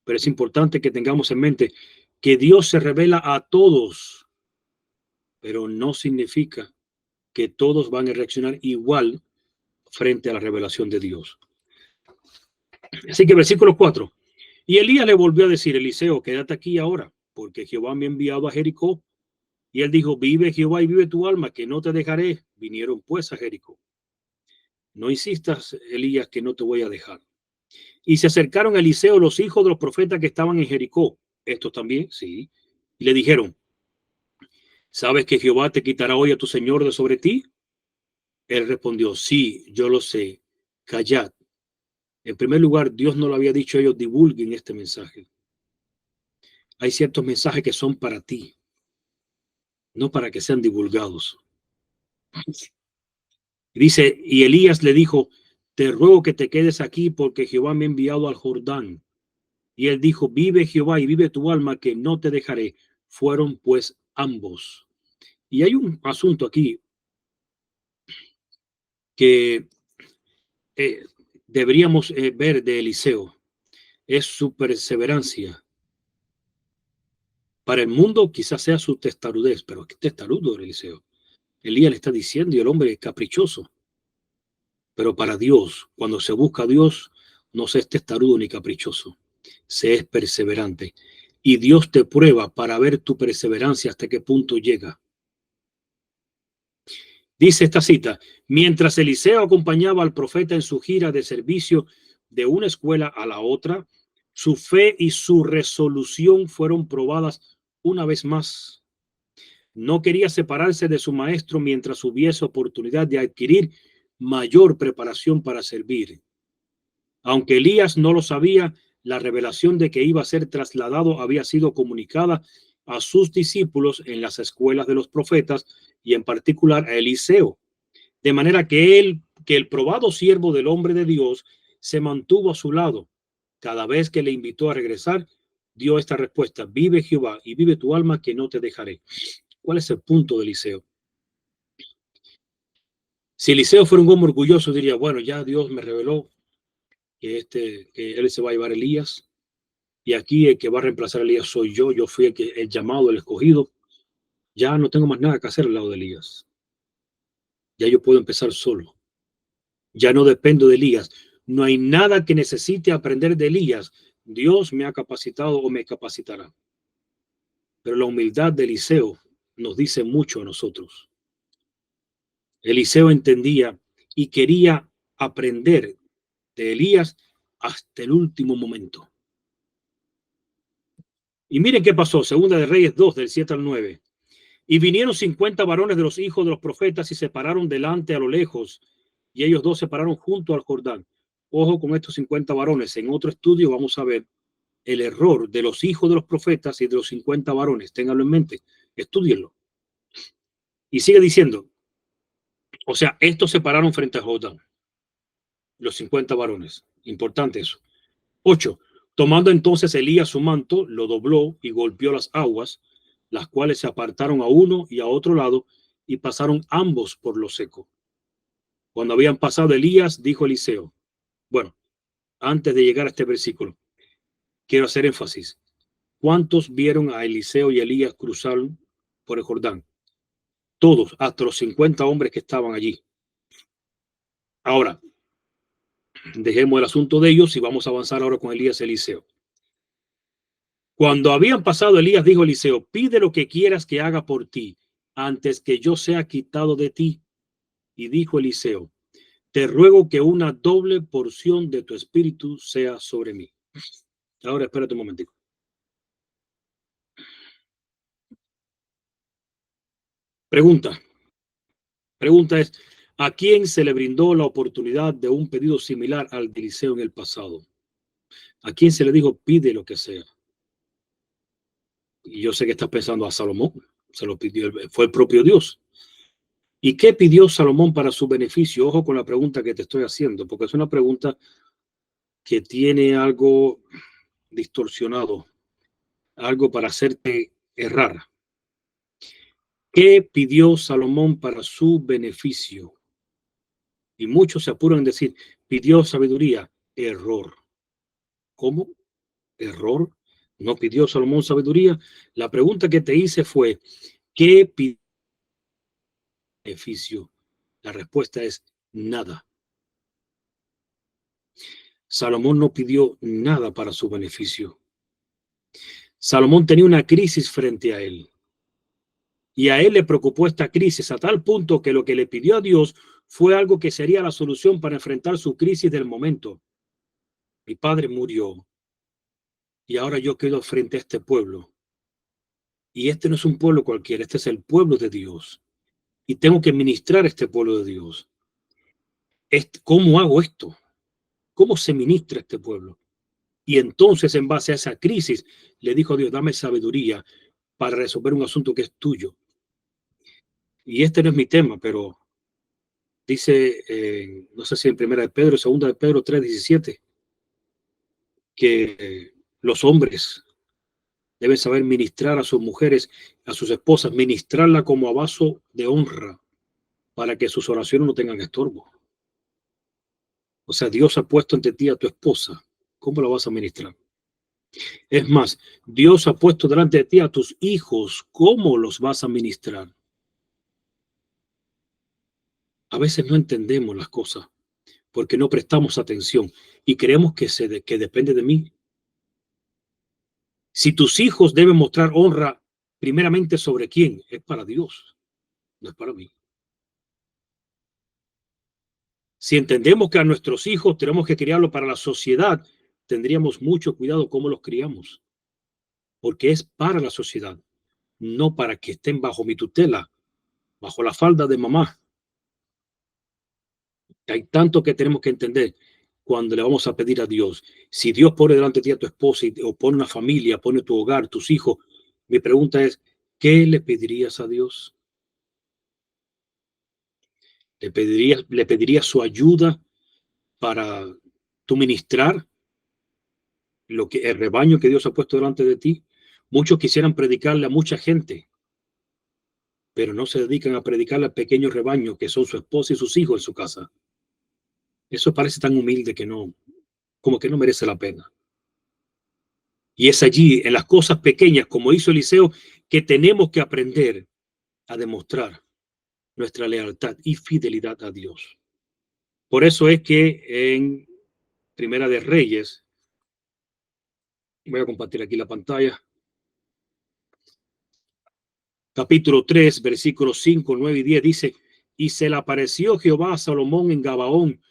pero es importante que tengamos en mente que Dios se revela a todos, pero no significa que todos van a reaccionar igual frente a la revelación de Dios. Así que versículo 4. Y Elías le volvió a decir: Eliseo, quédate aquí ahora, porque Jehová me ha enviado a Jericó. Y él dijo: vive Jehová y vive tu alma, que no te dejaré. Vinieron pues a Jericó. No insistas, Elías, que no te voy a dejar. Y se acercaron a Eliseo los hijos de los profetas que estaban en Jericó. Estos también, sí. Y le dijeron: ¿sabes que Jehová te quitará hoy a tu señor de sobre ti? Él respondió: sí, yo lo sé. Callad. En primer lugar, Dios no lo había dicho a ellos: divulguen este mensaje. Hay ciertos mensajes que son para ti, no para que sean divulgados. Dice, y Elías le dijo: te ruego que te quedes aquí, porque Jehová me ha enviado al Jordán. Y él dijo: vive Jehová y vive tu alma, que no te dejaré. Fueron pues ambos. Y hay un asunto aquí que deberíamos ver de Eliseo. Es su perseverancia. Para el mundo quizás sea su testarudez, pero qué testarudo Eliseo. Elías le está diciendo, y el hombre es caprichoso. Pero para Dios, cuando se busca a Dios, no se es testarudo ni caprichoso, se es perseverante. Y Dios te prueba para ver tu perseverancia hasta qué punto llega. Dice esta cita: mientras Eliseo acompañaba al profeta en su gira de servicio de una escuela a la otra, su fe y su resolución fueron probadas una vez más. No quería separarse de su maestro mientras hubiese oportunidad de adquirir mayor preparación para servir. Aunque Elías no lo sabía, la revelación de que iba a ser trasladado había sido comunicada a sus discípulos en las escuelas de los profetas y en particular a Eliseo. De manera que el probado siervo del hombre de Dios se mantuvo a su lado. Cada vez que le invitó a regresar, dio esta respuesta: vive Jehová y vive tu alma, que no te dejaré. ¿Cuál es el punto de Eliseo? Si Eliseo fuera un hombre orgulloso, diría: bueno, ya Dios me reveló que él se va a llevar a Elías, y aquí el que va a reemplazar a Elías soy yo. Yo fui el llamado, el escogido. Ya no tengo más nada que hacer al lado de Elías. Ya yo puedo empezar solo. Ya no dependo de Elías. No hay nada que necesite aprender de Elías. Dios me ha capacitado o me capacitará. Pero la humildad de Eliseo nos dice mucho a nosotros. Eliseo entendía y quería aprender de Elías hasta el último momento. Y miren qué pasó. Segunda de Reyes 2, del 7 al 9. Y vinieron 50 varones de los hijos de los profetas y se pararon delante a lo lejos, y ellos dos se pararon junto al Jordán. Ojo con estos 50 varones. En otro estudio vamos a ver el error de los hijos de los profetas y de los 50 varones. Ténganlo en mente, estúdienlo. Y sigue diciendo, o sea, estos se pararon frente al Jordán, los 50 varones. Importante eso. 8. Tomando entonces Elías su manto, lo dobló y golpeó las aguas, las cuales se apartaron a uno y a otro lado, y pasaron ambos por lo seco. Cuando habían pasado Elías, dijo Eliseo. Bueno, antes de llegar a este versículo, quiero hacer énfasis. ¿Cuántos vieron a Eliseo y Elías cruzar por el Jordán? Todos, hasta los 50 hombres que estaban allí. Ahora, dejemos el asunto de ellos y vamos a avanzar ahora con Elías y Eliseo. Cuando habían pasado Elías, dijo Eliseo: pide lo que quieras que haga por ti, antes que yo sea quitado de ti. Y dijo Eliseo: te ruego que una doble porción de tu espíritu sea sobre mí. Ahora, espérate un momentico. Pregunta es, ¿a quién se le brindó la oportunidad de un pedido similar al de Eliseo en el pasado? ¿A quién se le dijo: pide lo que sea? Y yo sé que estás pensando a Salomón. Se lo pidió, fue el propio Dios. ¿Y qué pidió Salomón para su beneficio? Ojo con la pregunta que te estoy haciendo, porque es una pregunta que tiene algo distorsionado, algo para hacerte errar. ¿Qué pidió Salomón para su beneficio? Y muchos se apuran en decir: pidió sabiduría. Error. ¿Cómo? Error. No pidió Salomón sabiduría. La pregunta que te hice fue: ¿qué pidió beneficio? La respuesta es nada. Salomón no pidió nada para su beneficio. Salomón tenía una crisis frente a él. Y a él le preocupó esta crisis a tal punto que lo que le pidió a Dios fue algo que sería la solución para enfrentar su crisis del momento. Mi padre murió y ahora yo quedo frente a este pueblo. Y este no es un pueblo cualquiera, este es el pueblo de Dios. Y tengo que ministrar a este pueblo de Dios. ¿Cómo hago esto? ¿Cómo se ministra este pueblo? Y entonces, en base a esa crisis, le dijo a Dios, dame sabiduría para resolver un asunto que es tuyo. Y este no es mi tema, pero dice, no sé si en primera de Pedro, segunda de Pedro 3:17, que los hombres deben saber ministrar a sus mujeres, a sus esposas, ministrarla como a vaso de honra para que sus oraciones no tengan estorbo. O sea, Dios ha puesto ante ti a tu esposa. ¿Cómo la vas a ministrar? Es más, Dios ha puesto delante de ti a tus hijos. ¿Cómo los vas a ministrar? A veces no entendemos las cosas porque no prestamos atención y creemos que depende de mí. Si tus hijos deben mostrar honra, primeramente sobre quién, es para Dios, no es para mí. Si entendemos que a nuestros hijos tenemos que criarlos para la sociedad, tendríamos mucho cuidado cómo los criamos, porque es para la sociedad, no para que estén bajo mi tutela, bajo la falda de mamá. Hay tanto que tenemos que entender cuando le vamos a pedir a Dios. Si Dios pone delante de ti a tu esposa o pone una familia, pone tu hogar, tus hijos, mi pregunta es, ¿qué le pedirías a Dios? ¿Le pedirías su ayuda para tu ministrar el rebaño que Dios ha puesto delante de ti? Muchos quisieran predicarle a mucha gente, pero no se dedican a predicarle al pequeño rebaño que son su esposa y sus hijos en su casa. Eso parece tan humilde que no, como que no merece la pena. Y es allí, en las cosas pequeñas, como hizo Eliseo, que tenemos que aprender a demostrar nuestra lealtad y fidelidad a Dios. Por eso es que en Primera de Reyes, voy a compartir aquí la pantalla, capítulo 3, versículos 5, 9 y 10, dice, y se le apareció Jehová a Salomón en Gabaón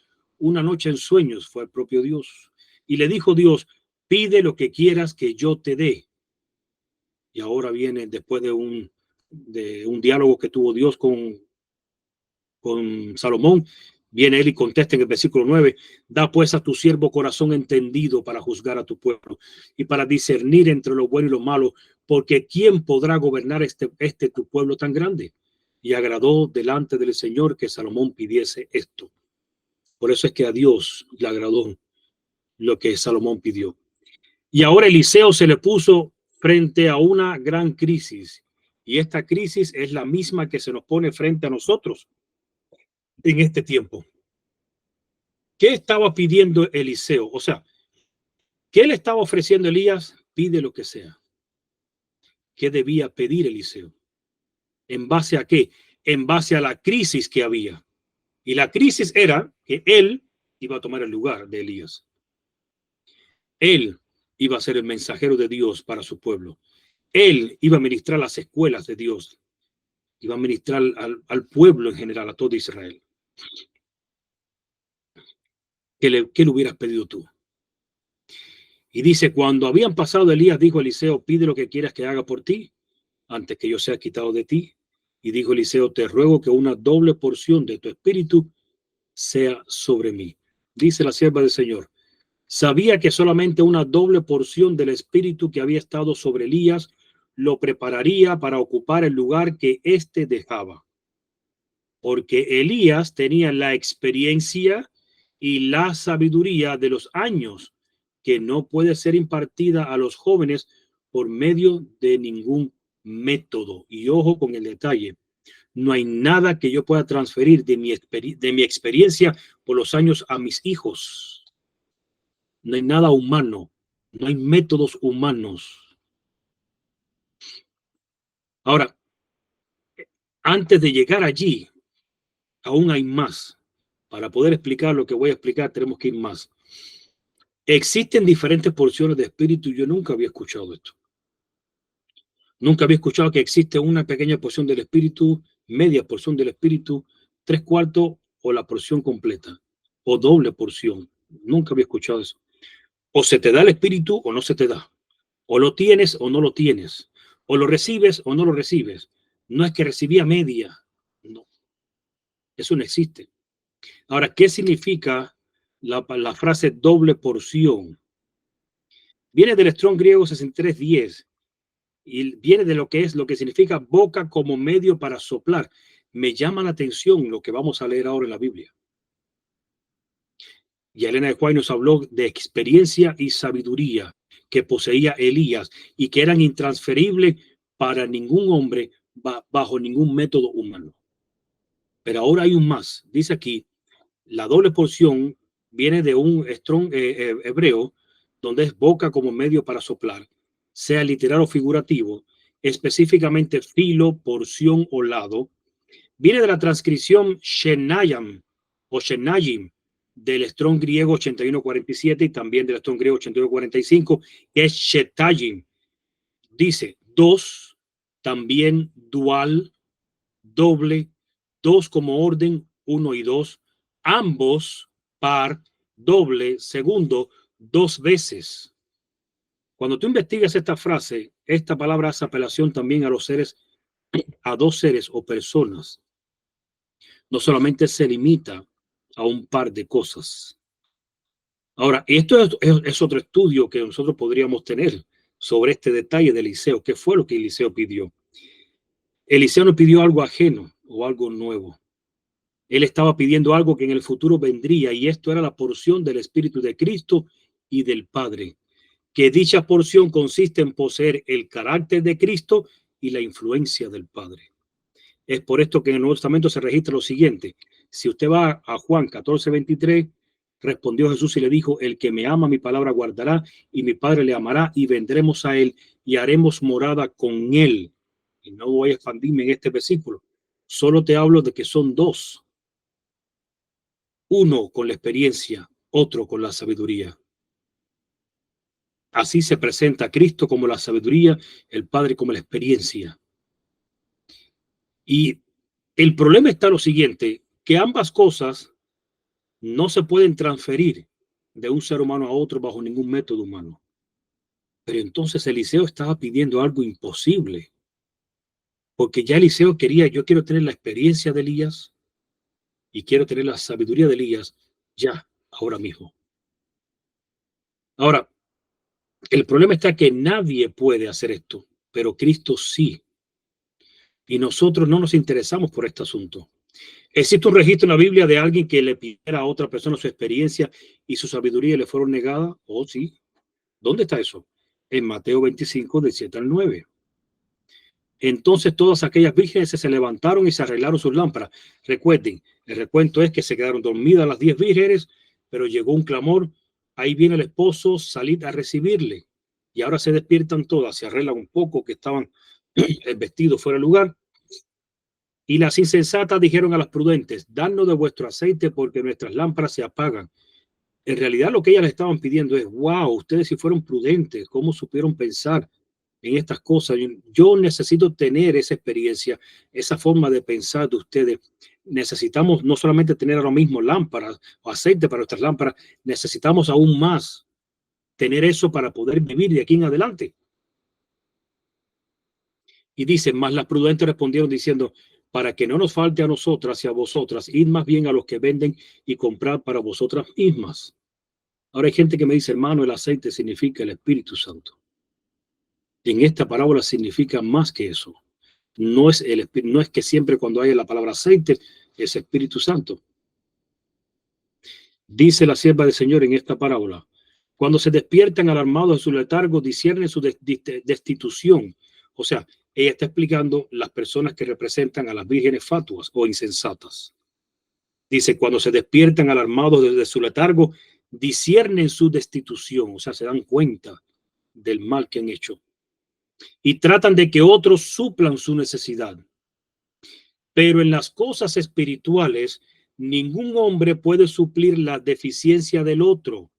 una noche en sueños, fue el propio Dios. Y le dijo Dios, pide lo que quieras que yo te dé. Y ahora viene después de un diálogo que tuvo Dios con Salomón, viene él y contesta en el versículo 9, da pues a tu siervo corazón entendido para juzgar a tu pueblo y para discernir entre lo bueno y lo malo, porque ¿quién podrá gobernar este tu pueblo tan grande? Y agradó delante del Señor que Salomón pidiese esto. Por eso es que a Dios le agradó lo que Salomón pidió. Y ahora Eliseo se le puso frente a una gran crisis. Y esta crisis es la misma que se nos pone frente a nosotros en este tiempo. ¿Qué estaba pidiendo Eliseo? O sea, ¿qué le estaba ofreciendo Elías? Pide lo que sea. ¿Qué debía pedir Eliseo? ¿En base a qué? En base a la crisis que había. Y la crisis era que él iba a tomar el lugar de Elías. Él iba a ser el mensajero de Dios para su pueblo. Él iba a ministrar las escuelas de Dios. Iba a ministrar al pueblo en general, a todo Israel. ¿Qué le hubieras pedido tú? Y dice, cuando habían pasado Elías, dijo Eliseo, pide lo que quieras que haga por ti, antes que yo sea quitado de ti. Y dijo Eliseo, te ruego que una doble porción de tu espíritu sea sobre mí. Dice la sierva del Señor, sabía que solamente una doble porción del espíritu que había estado sobre Elías lo prepararía para ocupar el lugar que éste dejaba. Porque Elías tenía la experiencia y la sabiduría de los años que no puede ser impartida a los jóvenes por medio de ningún método. Y ojo con el detalle, no hay nada que yo pueda transferir de mi experiencia por los años a mis hijos. No hay nada humano, no hay métodos humanos. Ahora, antes de llegar allí, aún hay más. Para poder explicar lo que voy a explicar, tenemos que ir más. Existen diferentes porciones de espíritu. Yo nunca había escuchado esto. Nunca había escuchado que existe una pequeña porción del espíritu, media porción del espíritu, tres cuartos o la porción completa o doble porción. Nunca había escuchado eso. O se te da el espíritu o no se te da. O lo tienes o no lo tienes. O lo recibes o no lo recibes. No es que recibía media. No, eso no existe. Ahora, ¿qué significa la frase doble porción? Viene del Strong griego 6310 y viene de lo que significa boca como medio para soplar. Me llama la atención lo que vamos a leer ahora en la Biblia. Y Elena de White nos habló de experiencia y sabiduría que poseía Elías y que eran intransferibles para ningún hombre bajo ningún método humano. Pero ahora hay un más. Dice aquí, la doble porción viene de un strong hebreo, donde es boca como medio para soplar, sea literal o figurativo, específicamente filo, porción o lado. Viene de la transcripción Shenayam o Shenayim del Strong griego 8147 y también del Strong griego 8145, que es Shetayim. Dice dos, también dual, doble, dos como orden, uno y dos, ambos par, doble, segundo, dos veces. Cuando tú investigas esta frase, esta palabra hace apelación también a los seres, a dos seres o personas. No solamente se limita a un par de cosas. Ahora, esto es otro estudio que nosotros podríamos tener sobre este detalle de Eliseo. ¿Qué fue lo que Eliseo pidió? Eliseo no pidió algo ajeno o algo nuevo. Él estaba pidiendo algo que en el futuro vendría, y esto era la porción del Espíritu de Cristo y del Padre, que dicha porción consiste en poseer el carácter de Cristo y la influencia del Padre. Es por esto que en el Nuevo Testamento se registra lo siguiente. Si usted va a Juan 14:23, respondió Jesús y le dijo: el que me ama, mi palabra guardará, y mi Padre le amará, y vendremos a él y haremos morada con él. Y no voy a expandirme en este versículo. Solo te hablo de que son dos. Uno con la experiencia, otro con la sabiduría. Así se presenta Cristo como la sabiduría, el Padre como la experiencia. Y el problema está lo siguiente, que ambas cosas no se pueden transferir de un ser humano a otro bajo ningún método humano. Pero entonces Eliseo estaba pidiendo algo imposible, porque ya Eliseo quería, yo quiero tener la experiencia de Elías y quiero tener la sabiduría de Elías ya, ahora mismo. Ahora, el problema está que nadie puede hacer esto, pero Cristo sí. Y nosotros no nos interesamos por este asunto. ¿Existe un registro en la Biblia de alguien que le pidiera a otra persona su experiencia y su sabiduría le fueron negadas? Oh, sí. ¿Dónde está eso? En Mateo 25, del 7 al 9. Entonces todas aquellas vírgenes se levantaron y se arreglaron sus lámparas. Recuerden, el recuento es que se quedaron dormidas las 10 vírgenes, pero llegó un clamor. Ahí viene el esposo, salid a recibirle. Y ahora se despiertan todas, se arreglan un poco, que estaban el vestido fuera de lugar. Y las insensatas dijeron a las prudentes: danos de vuestro aceite porque nuestras lámparas se apagan. En realidad lo que ellas le estaban pidiendo es: wow, ustedes si fueron prudentes, ¿cómo supieron pensar en estas cosas? Yo necesito tener esa experiencia, esa forma de pensar de ustedes. Necesitamos no solamente tener ahora mismo lámparas o aceite para nuestras lámparas, necesitamos aún más tener eso para poder vivir de aquí en adelante. Y dice: más las prudentes respondieron diciendo: para que no nos falte a nosotras y a vosotras, id más bien a los que venden y comprad para vosotras mismas. Ahora hay gente que me dice: hermano, el aceite significa el Espíritu Santo. En esta parábola significa más que eso. No es que siempre cuando haya la palabra aceite es Espíritu Santo. Dice la sierva del Señor en esta parábola: cuando se despiertan alarmados de su letargo, disciernen su destitución. O sea, ella está explicando las personas que representan a las vírgenes fatuas o insensatas. Dice: cuando se despiertan alarmados desde su letargo, disciernen su destitución. O sea, se dan cuenta del mal que han hecho y tratan de que otros suplan su necesidad. Pero en las cosas espirituales, ningún hombre puede suplir la deficiencia del otro.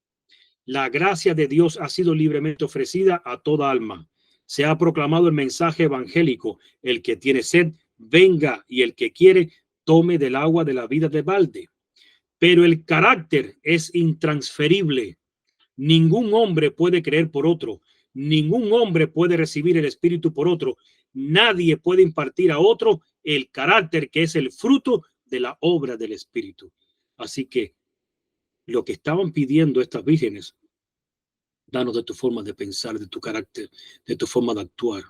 La gracia de Dios ha sido libremente ofrecida a toda alma. Se ha proclamado el mensaje evangélico. El que tiene sed, venga, y el que quiere, tome del agua de la vida de balde. Pero el carácter es intransferible. Ningún hombre puede creer por otro. Ningún hombre puede recibir el Espíritu por otro. Nadie puede impartir a otro el carácter que es el fruto de la obra del Espíritu. Así que lo que estaban pidiendo estas vírgenes, danos de tu forma de pensar, de tu carácter, de tu forma de actuar,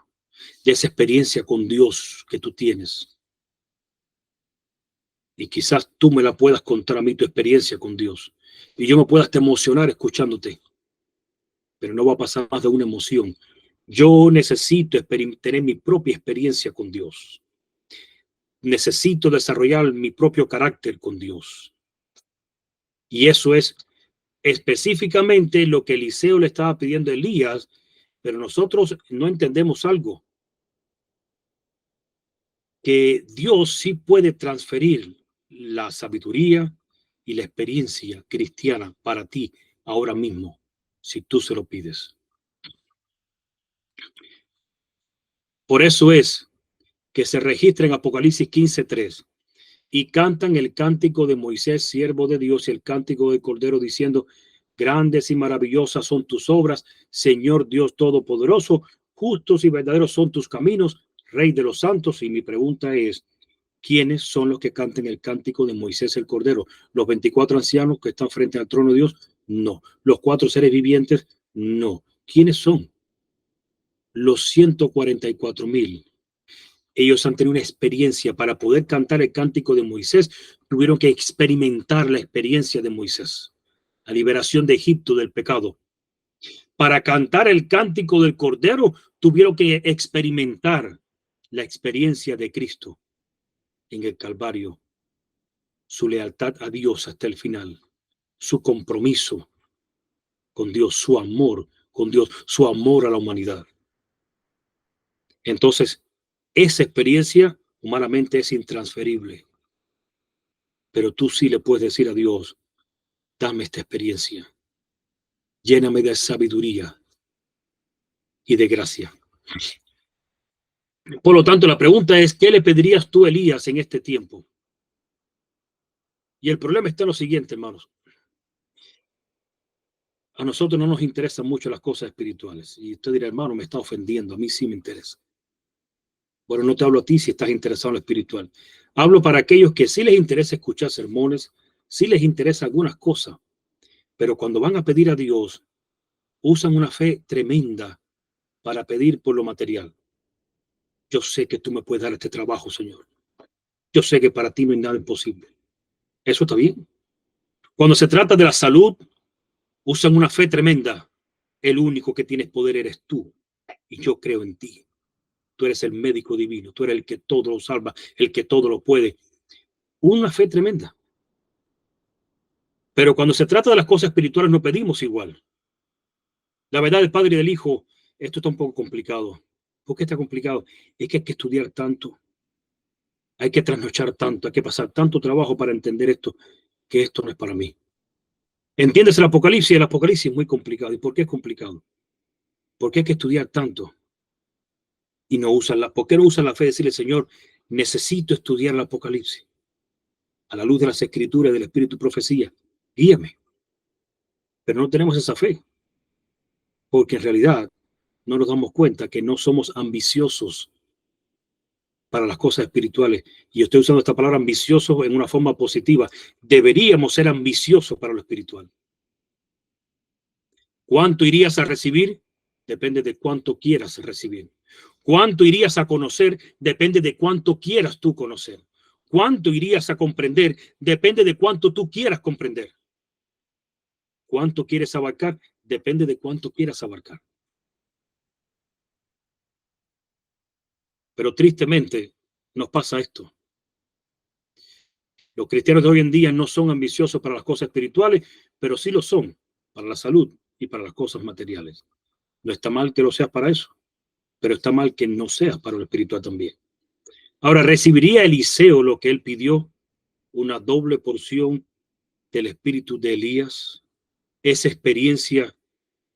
de esa experiencia con Dios que tú tienes. Y quizás tú me la puedas contar a mí, tu experiencia con Dios. Y yo me pueda hasta emocionar escuchándote. Pero no va a pasar más de una emoción. Yo necesito tener mi propia experiencia con Dios. Necesito desarrollar mi propio carácter con Dios. Y eso es específicamente lo que Eliseo le estaba pidiendo a Elías, pero nosotros no entendemos algo, que Dios sí puede transferir la sabiduría y la experiencia cristiana para ti ahora mismo, si tú se lo pides. Por eso es que se registra en Apocalipsis 15:3. Y cantan el cántico de Moisés, siervo de Dios, y el cántico del Cordero, diciendo: grandes y maravillosas son tus obras, Señor Dios Todopoderoso, justos y verdaderos son tus caminos, Rey de los santos. Y mi pregunta es, ¿quiénes son los que cantan el cántico de Moisés el Cordero? ¿Los 24 ancianos que están frente al trono de Dios? No. ¿Los 4 seres vivientes? No. ¿Quiénes son? Los 144,000. Ellos han tenido una experiencia. Para poder cantar el cántico de Moisés, tuvieron que experimentar la experiencia de Moisés, la liberación de Egipto del pecado. Para cantar el cántico del Cordero, tuvieron que experimentar la experiencia de Cristo en el Calvario, su lealtad a Dios hasta el final, su compromiso con Dios, su amor con Dios, su amor a la humanidad. Entonces, esa experiencia humanamente es intransferible. Pero tú sí le puedes decir a Dios: dame esta experiencia, lléname de sabiduría y de gracia. Por lo tanto, la pregunta es, ¿qué le pedirías tú a Elías en este tiempo? Y el problema está en lo siguiente, hermanos. A nosotros no nos interesan mucho las cosas espirituales. Y usted dirá: hermano, me está ofendiendo. A mí sí me interesa. Bueno, no te hablo a ti si estás interesado en lo espiritual. Hablo para aquellos que sí les interesa escuchar sermones, sí les interesa algunas cosas, pero cuando van a pedir a Dios, usan una fe tremenda para pedir por lo material. Yo sé que tú me puedes dar este trabajo, Señor. Yo sé que para ti no hay nada imposible. Eso está bien. Cuando se trata de la salud, usan una fe tremenda. El único que tienes poder eres tú. Y yo creo en ti. Tú eres el médico divino. Tú eres el que todo lo salva, el que todo lo puede. Una fe tremenda. Pero cuando se trata de las cosas espirituales, no pedimos igual. La verdad del Padre y del Hijo, esto está un poco complicado. ¿Por qué está complicado? Es que hay que estudiar tanto. Hay que trasnochar tanto. Hay que pasar tanto trabajo para entender esto, que esto no es para mí. ¿Entiendes el Apocalipsis? El Apocalipsis es muy complicado. ¿Y por qué es complicado? Porque hay que estudiar tanto y no usan ¿por qué no usan la fe? Decirle: Señor, necesito estudiar el Apocalipsis a la luz de las Escrituras, del Espíritu y profecía. Guíame. Pero no tenemos esa fe, porque en realidad no nos damos cuenta que no somos ambiciosos para las cosas espirituales. Y yo estoy usando esta palabra ambicioso en una forma positiva. Deberíamos ser ambiciosos para lo espiritual. ¿Cuánto irías a recibir? Depende de cuánto quieras recibir. ¿Cuánto irías a conocer? Depende de cuánto quieras tú conocer. ¿Cuánto irías a comprender? Depende de cuánto tú quieras comprender. ¿Cuánto quieres abarcar? Depende de cuánto quieras abarcar. Pero tristemente nos pasa esto. Los cristianos de hoy en día no son ambiciosos para las cosas espirituales, pero sí lo son para la salud y para las cosas materiales. No está mal que lo seas para eso, pero está mal que no seas para lo espiritual también. Ahora, ¿recibiría Eliseo lo que él pidió? Una doble porción del espíritu de Elías, esa experiencia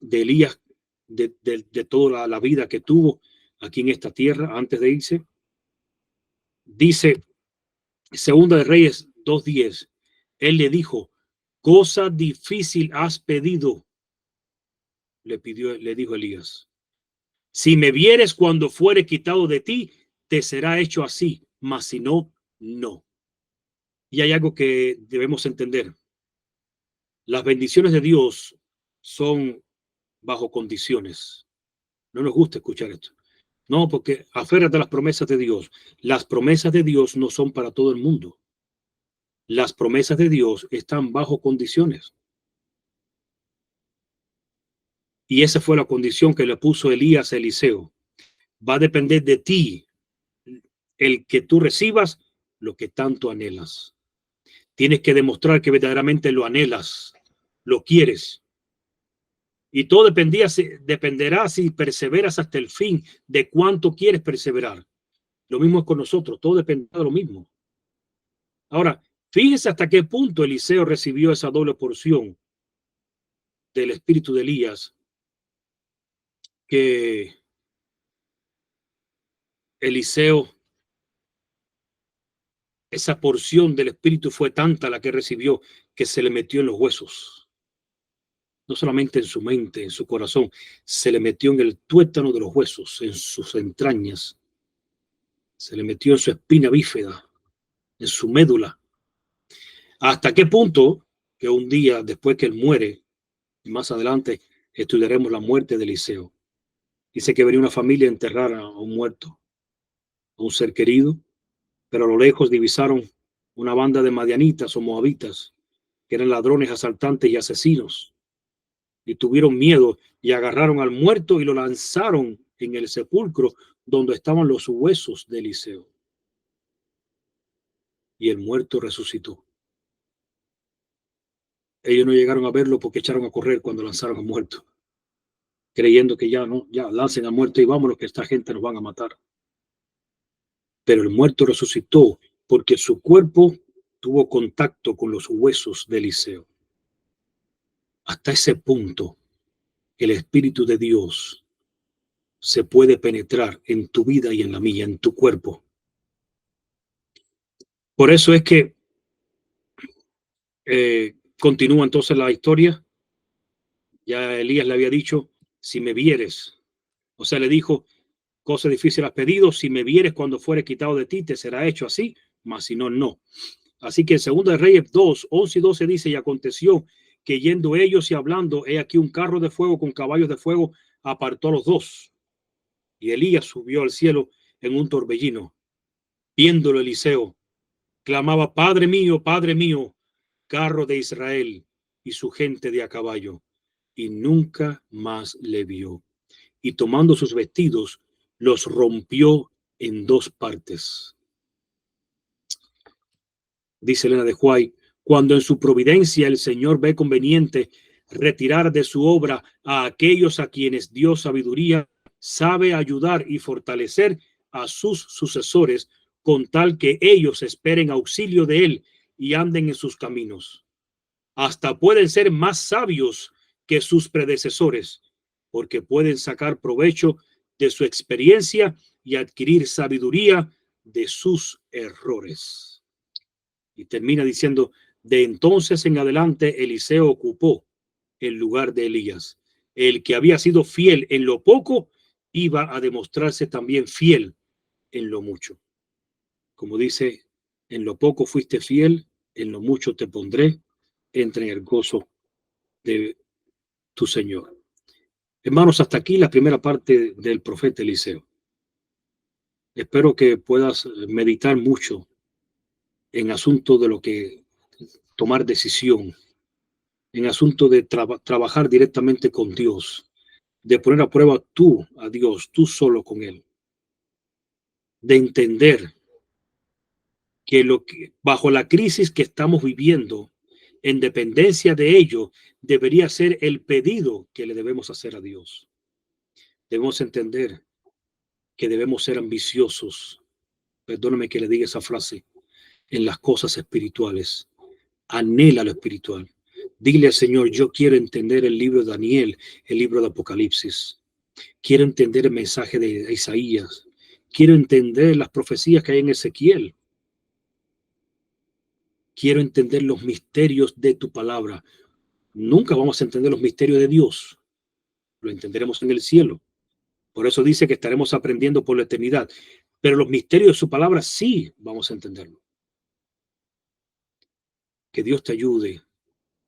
de Elías, de toda la vida que tuvo aquí en esta tierra antes de irse. Dice Segunda de Reyes 2:10, él le dijo, cosa difícil has pedido, le dijo Elías. Si me vieres cuando fuere quitado de ti, te será hecho así, mas si no, no. Y hay algo que debemos entender. Las bendiciones de Dios son bajo condiciones. No nos gusta escuchar esto. No, porque aférrate a las promesas de Dios. Las promesas de Dios no son para todo el mundo. Las promesas de Dios están bajo condiciones. Y esa fue la condición que le puso Elías a Eliseo. Va a depender de ti el que tú recibas lo que tanto anhelas. Tienes que demostrar que verdaderamente lo anhelas, lo quieres. Y todo dependerá si perseveras hasta el fin, de cuánto quieres perseverar. Lo mismo es con nosotros, todo depende de lo mismo. Ahora, fíjese hasta qué punto Eliseo recibió esa doble porción del espíritu de Elías, que Eliseo, esa porción del espíritu fue tanta la que recibió que se le metió en los huesos. No solamente en su mente, en su corazón, se le metió en el tuétano de los huesos, en sus entrañas, se le metió en su espina bífida, en su médula. ¿Hasta qué punto que un día después que él muere, y más adelante estudiaremos la muerte de Eliseo? Dice que venía una familia a enterrar a un muerto, a un ser querido, pero a lo lejos divisaron una banda de madianitas o moabitas, que eran ladrones, asaltantes y asesinos, y tuvieron miedo y agarraron al muerto y lo lanzaron en el sepulcro donde estaban los huesos de Eliseo. Y el muerto resucitó. Ellos no llegaron a verlo porque echaron a correr cuando lanzaron al muerto, creyendo que ya no, ya lancen al muerto y vámonos, que esta gente nos van a matar. Pero el muerto resucitó porque su cuerpo tuvo contacto con los huesos de Eliseo. Hasta ese punto, el Espíritu de Dios se puede penetrar en tu vida y en la mía, en tu cuerpo. Por eso es que continúa entonces la historia. Ya Elías le había dicho, si me vieres, o sea, le dijo, cosa difícil has pedido, si me vieres cuando fuere quitado de ti, te será hecho así, mas si no, no. Así que en 2 de Reyes 2, 11 y 12 dice, y aconteció que yendo ellos y hablando, he aquí un carro de fuego con caballos de fuego apartó a los dos. Y Elías subió al cielo en un torbellino. Viéndolo Eliseo, clamaba, Padre mío, carro de Israel y su gente de a caballo. Y nunca más le vio. Y tomando sus vestidos, los rompió en dos partes. Dice Elena de White, cuando en su providencia el Señor ve conveniente retirar de su obra a aquellos a quienes dio sabiduría, sabe ayudar y fortalecer a sus sucesores con tal que ellos esperen auxilio de él y anden en sus caminos. Hasta pueden ser más sabios que sus predecesores, porque pueden sacar provecho de su experiencia y adquirir sabiduría de sus errores. Y termina diciendo, de entonces en adelante Eliseo ocupó el lugar de Elías. El que había sido fiel en lo poco iba a demostrarse también fiel en lo mucho. Como dice, en lo poco fuiste fiel, en lo mucho te pondré, entra en el gozo de tu Señor. Hermanos, hasta aquí la primera parte del profeta Eliseo. Espero que puedas meditar mucho en asunto de lo que tomar decisión, en asunto de trabajar directamente con Dios, de poner a prueba tú a Dios, tú solo con Él, de entender que bajo la crisis que estamos viviendo, en dependencia de ello, debería ser el pedido que le debemos hacer a Dios. Debemos entender que debemos ser ambiciosos, Perdóname que le diga esa frase. En las cosas espirituales. Anhela lo espiritual. Dile al Señor, yo quiero entender el libro de Daniel, el libro de Apocalipsis. Quiero entender el mensaje de Isaías. Quiero entender las profecías que hay en Ezequiel. Quiero entender los misterios de tu palabra. Nunca vamos a entender los misterios de Dios. Lo entenderemos en el cielo. Por eso dice que estaremos aprendiendo por la eternidad. Pero los misterios de su palabra sí vamos a entenderlo. Que Dios te ayude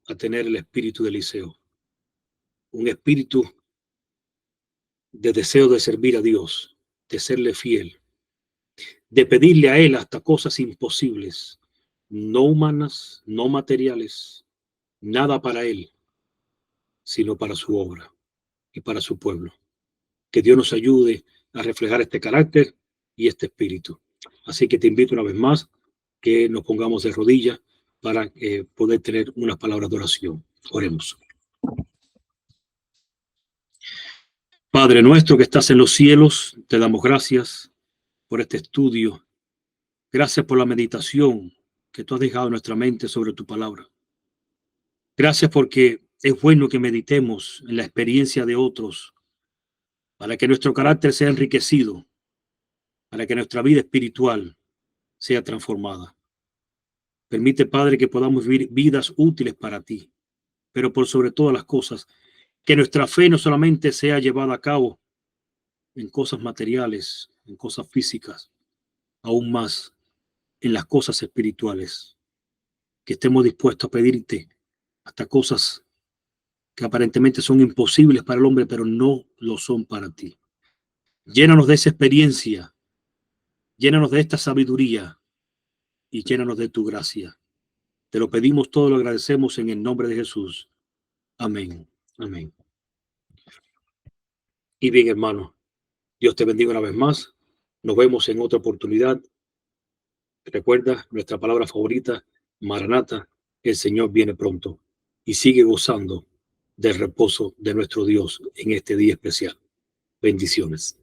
a tener el espíritu de Eliseo. Un espíritu de deseo de servir a Dios, de serle fiel, de pedirle a Él hasta cosas imposibles, no humanas, no materiales, nada para Él, sino para su obra y para su pueblo. Que Dios nos ayude a reflejar este carácter y este espíritu. Así que te invito una vez más que nos pongamos de rodillas para poder tener unas palabras de oración. Oremos. Padre nuestro que estás en los cielos, te damos gracias por este estudio. Gracias por la meditación que tú has dejado en nuestra mente sobre tu palabra. Gracias porque es bueno que meditemos en la experiencia de otros para que nuestro carácter sea enriquecido, para que nuestra vida espiritual sea transformada. Permite, Padre, que podamos vivir vidas útiles para ti, pero por sobre todas las cosas, que nuestra fe no solamente sea llevada a cabo en cosas materiales, en cosas físicas, aún más en las cosas espirituales, que estemos dispuestos a pedirte hasta cosas que aparentemente son imposibles para el hombre, pero no lo son para ti. Llénanos de esa experiencia, llénanos de esta sabiduría y llénanos de tu gracia. Te lo pedimos todo, lo agradecemos en el nombre de Jesús. Amén. Amén. Y bien, hermano, Dios te bendiga una vez más. Nos vemos en otra oportunidad. Recuerda nuestra palabra favorita, Maranata, el Señor viene pronto. Y sigue gozando del reposo de nuestro Dios en este día especial. Bendiciones.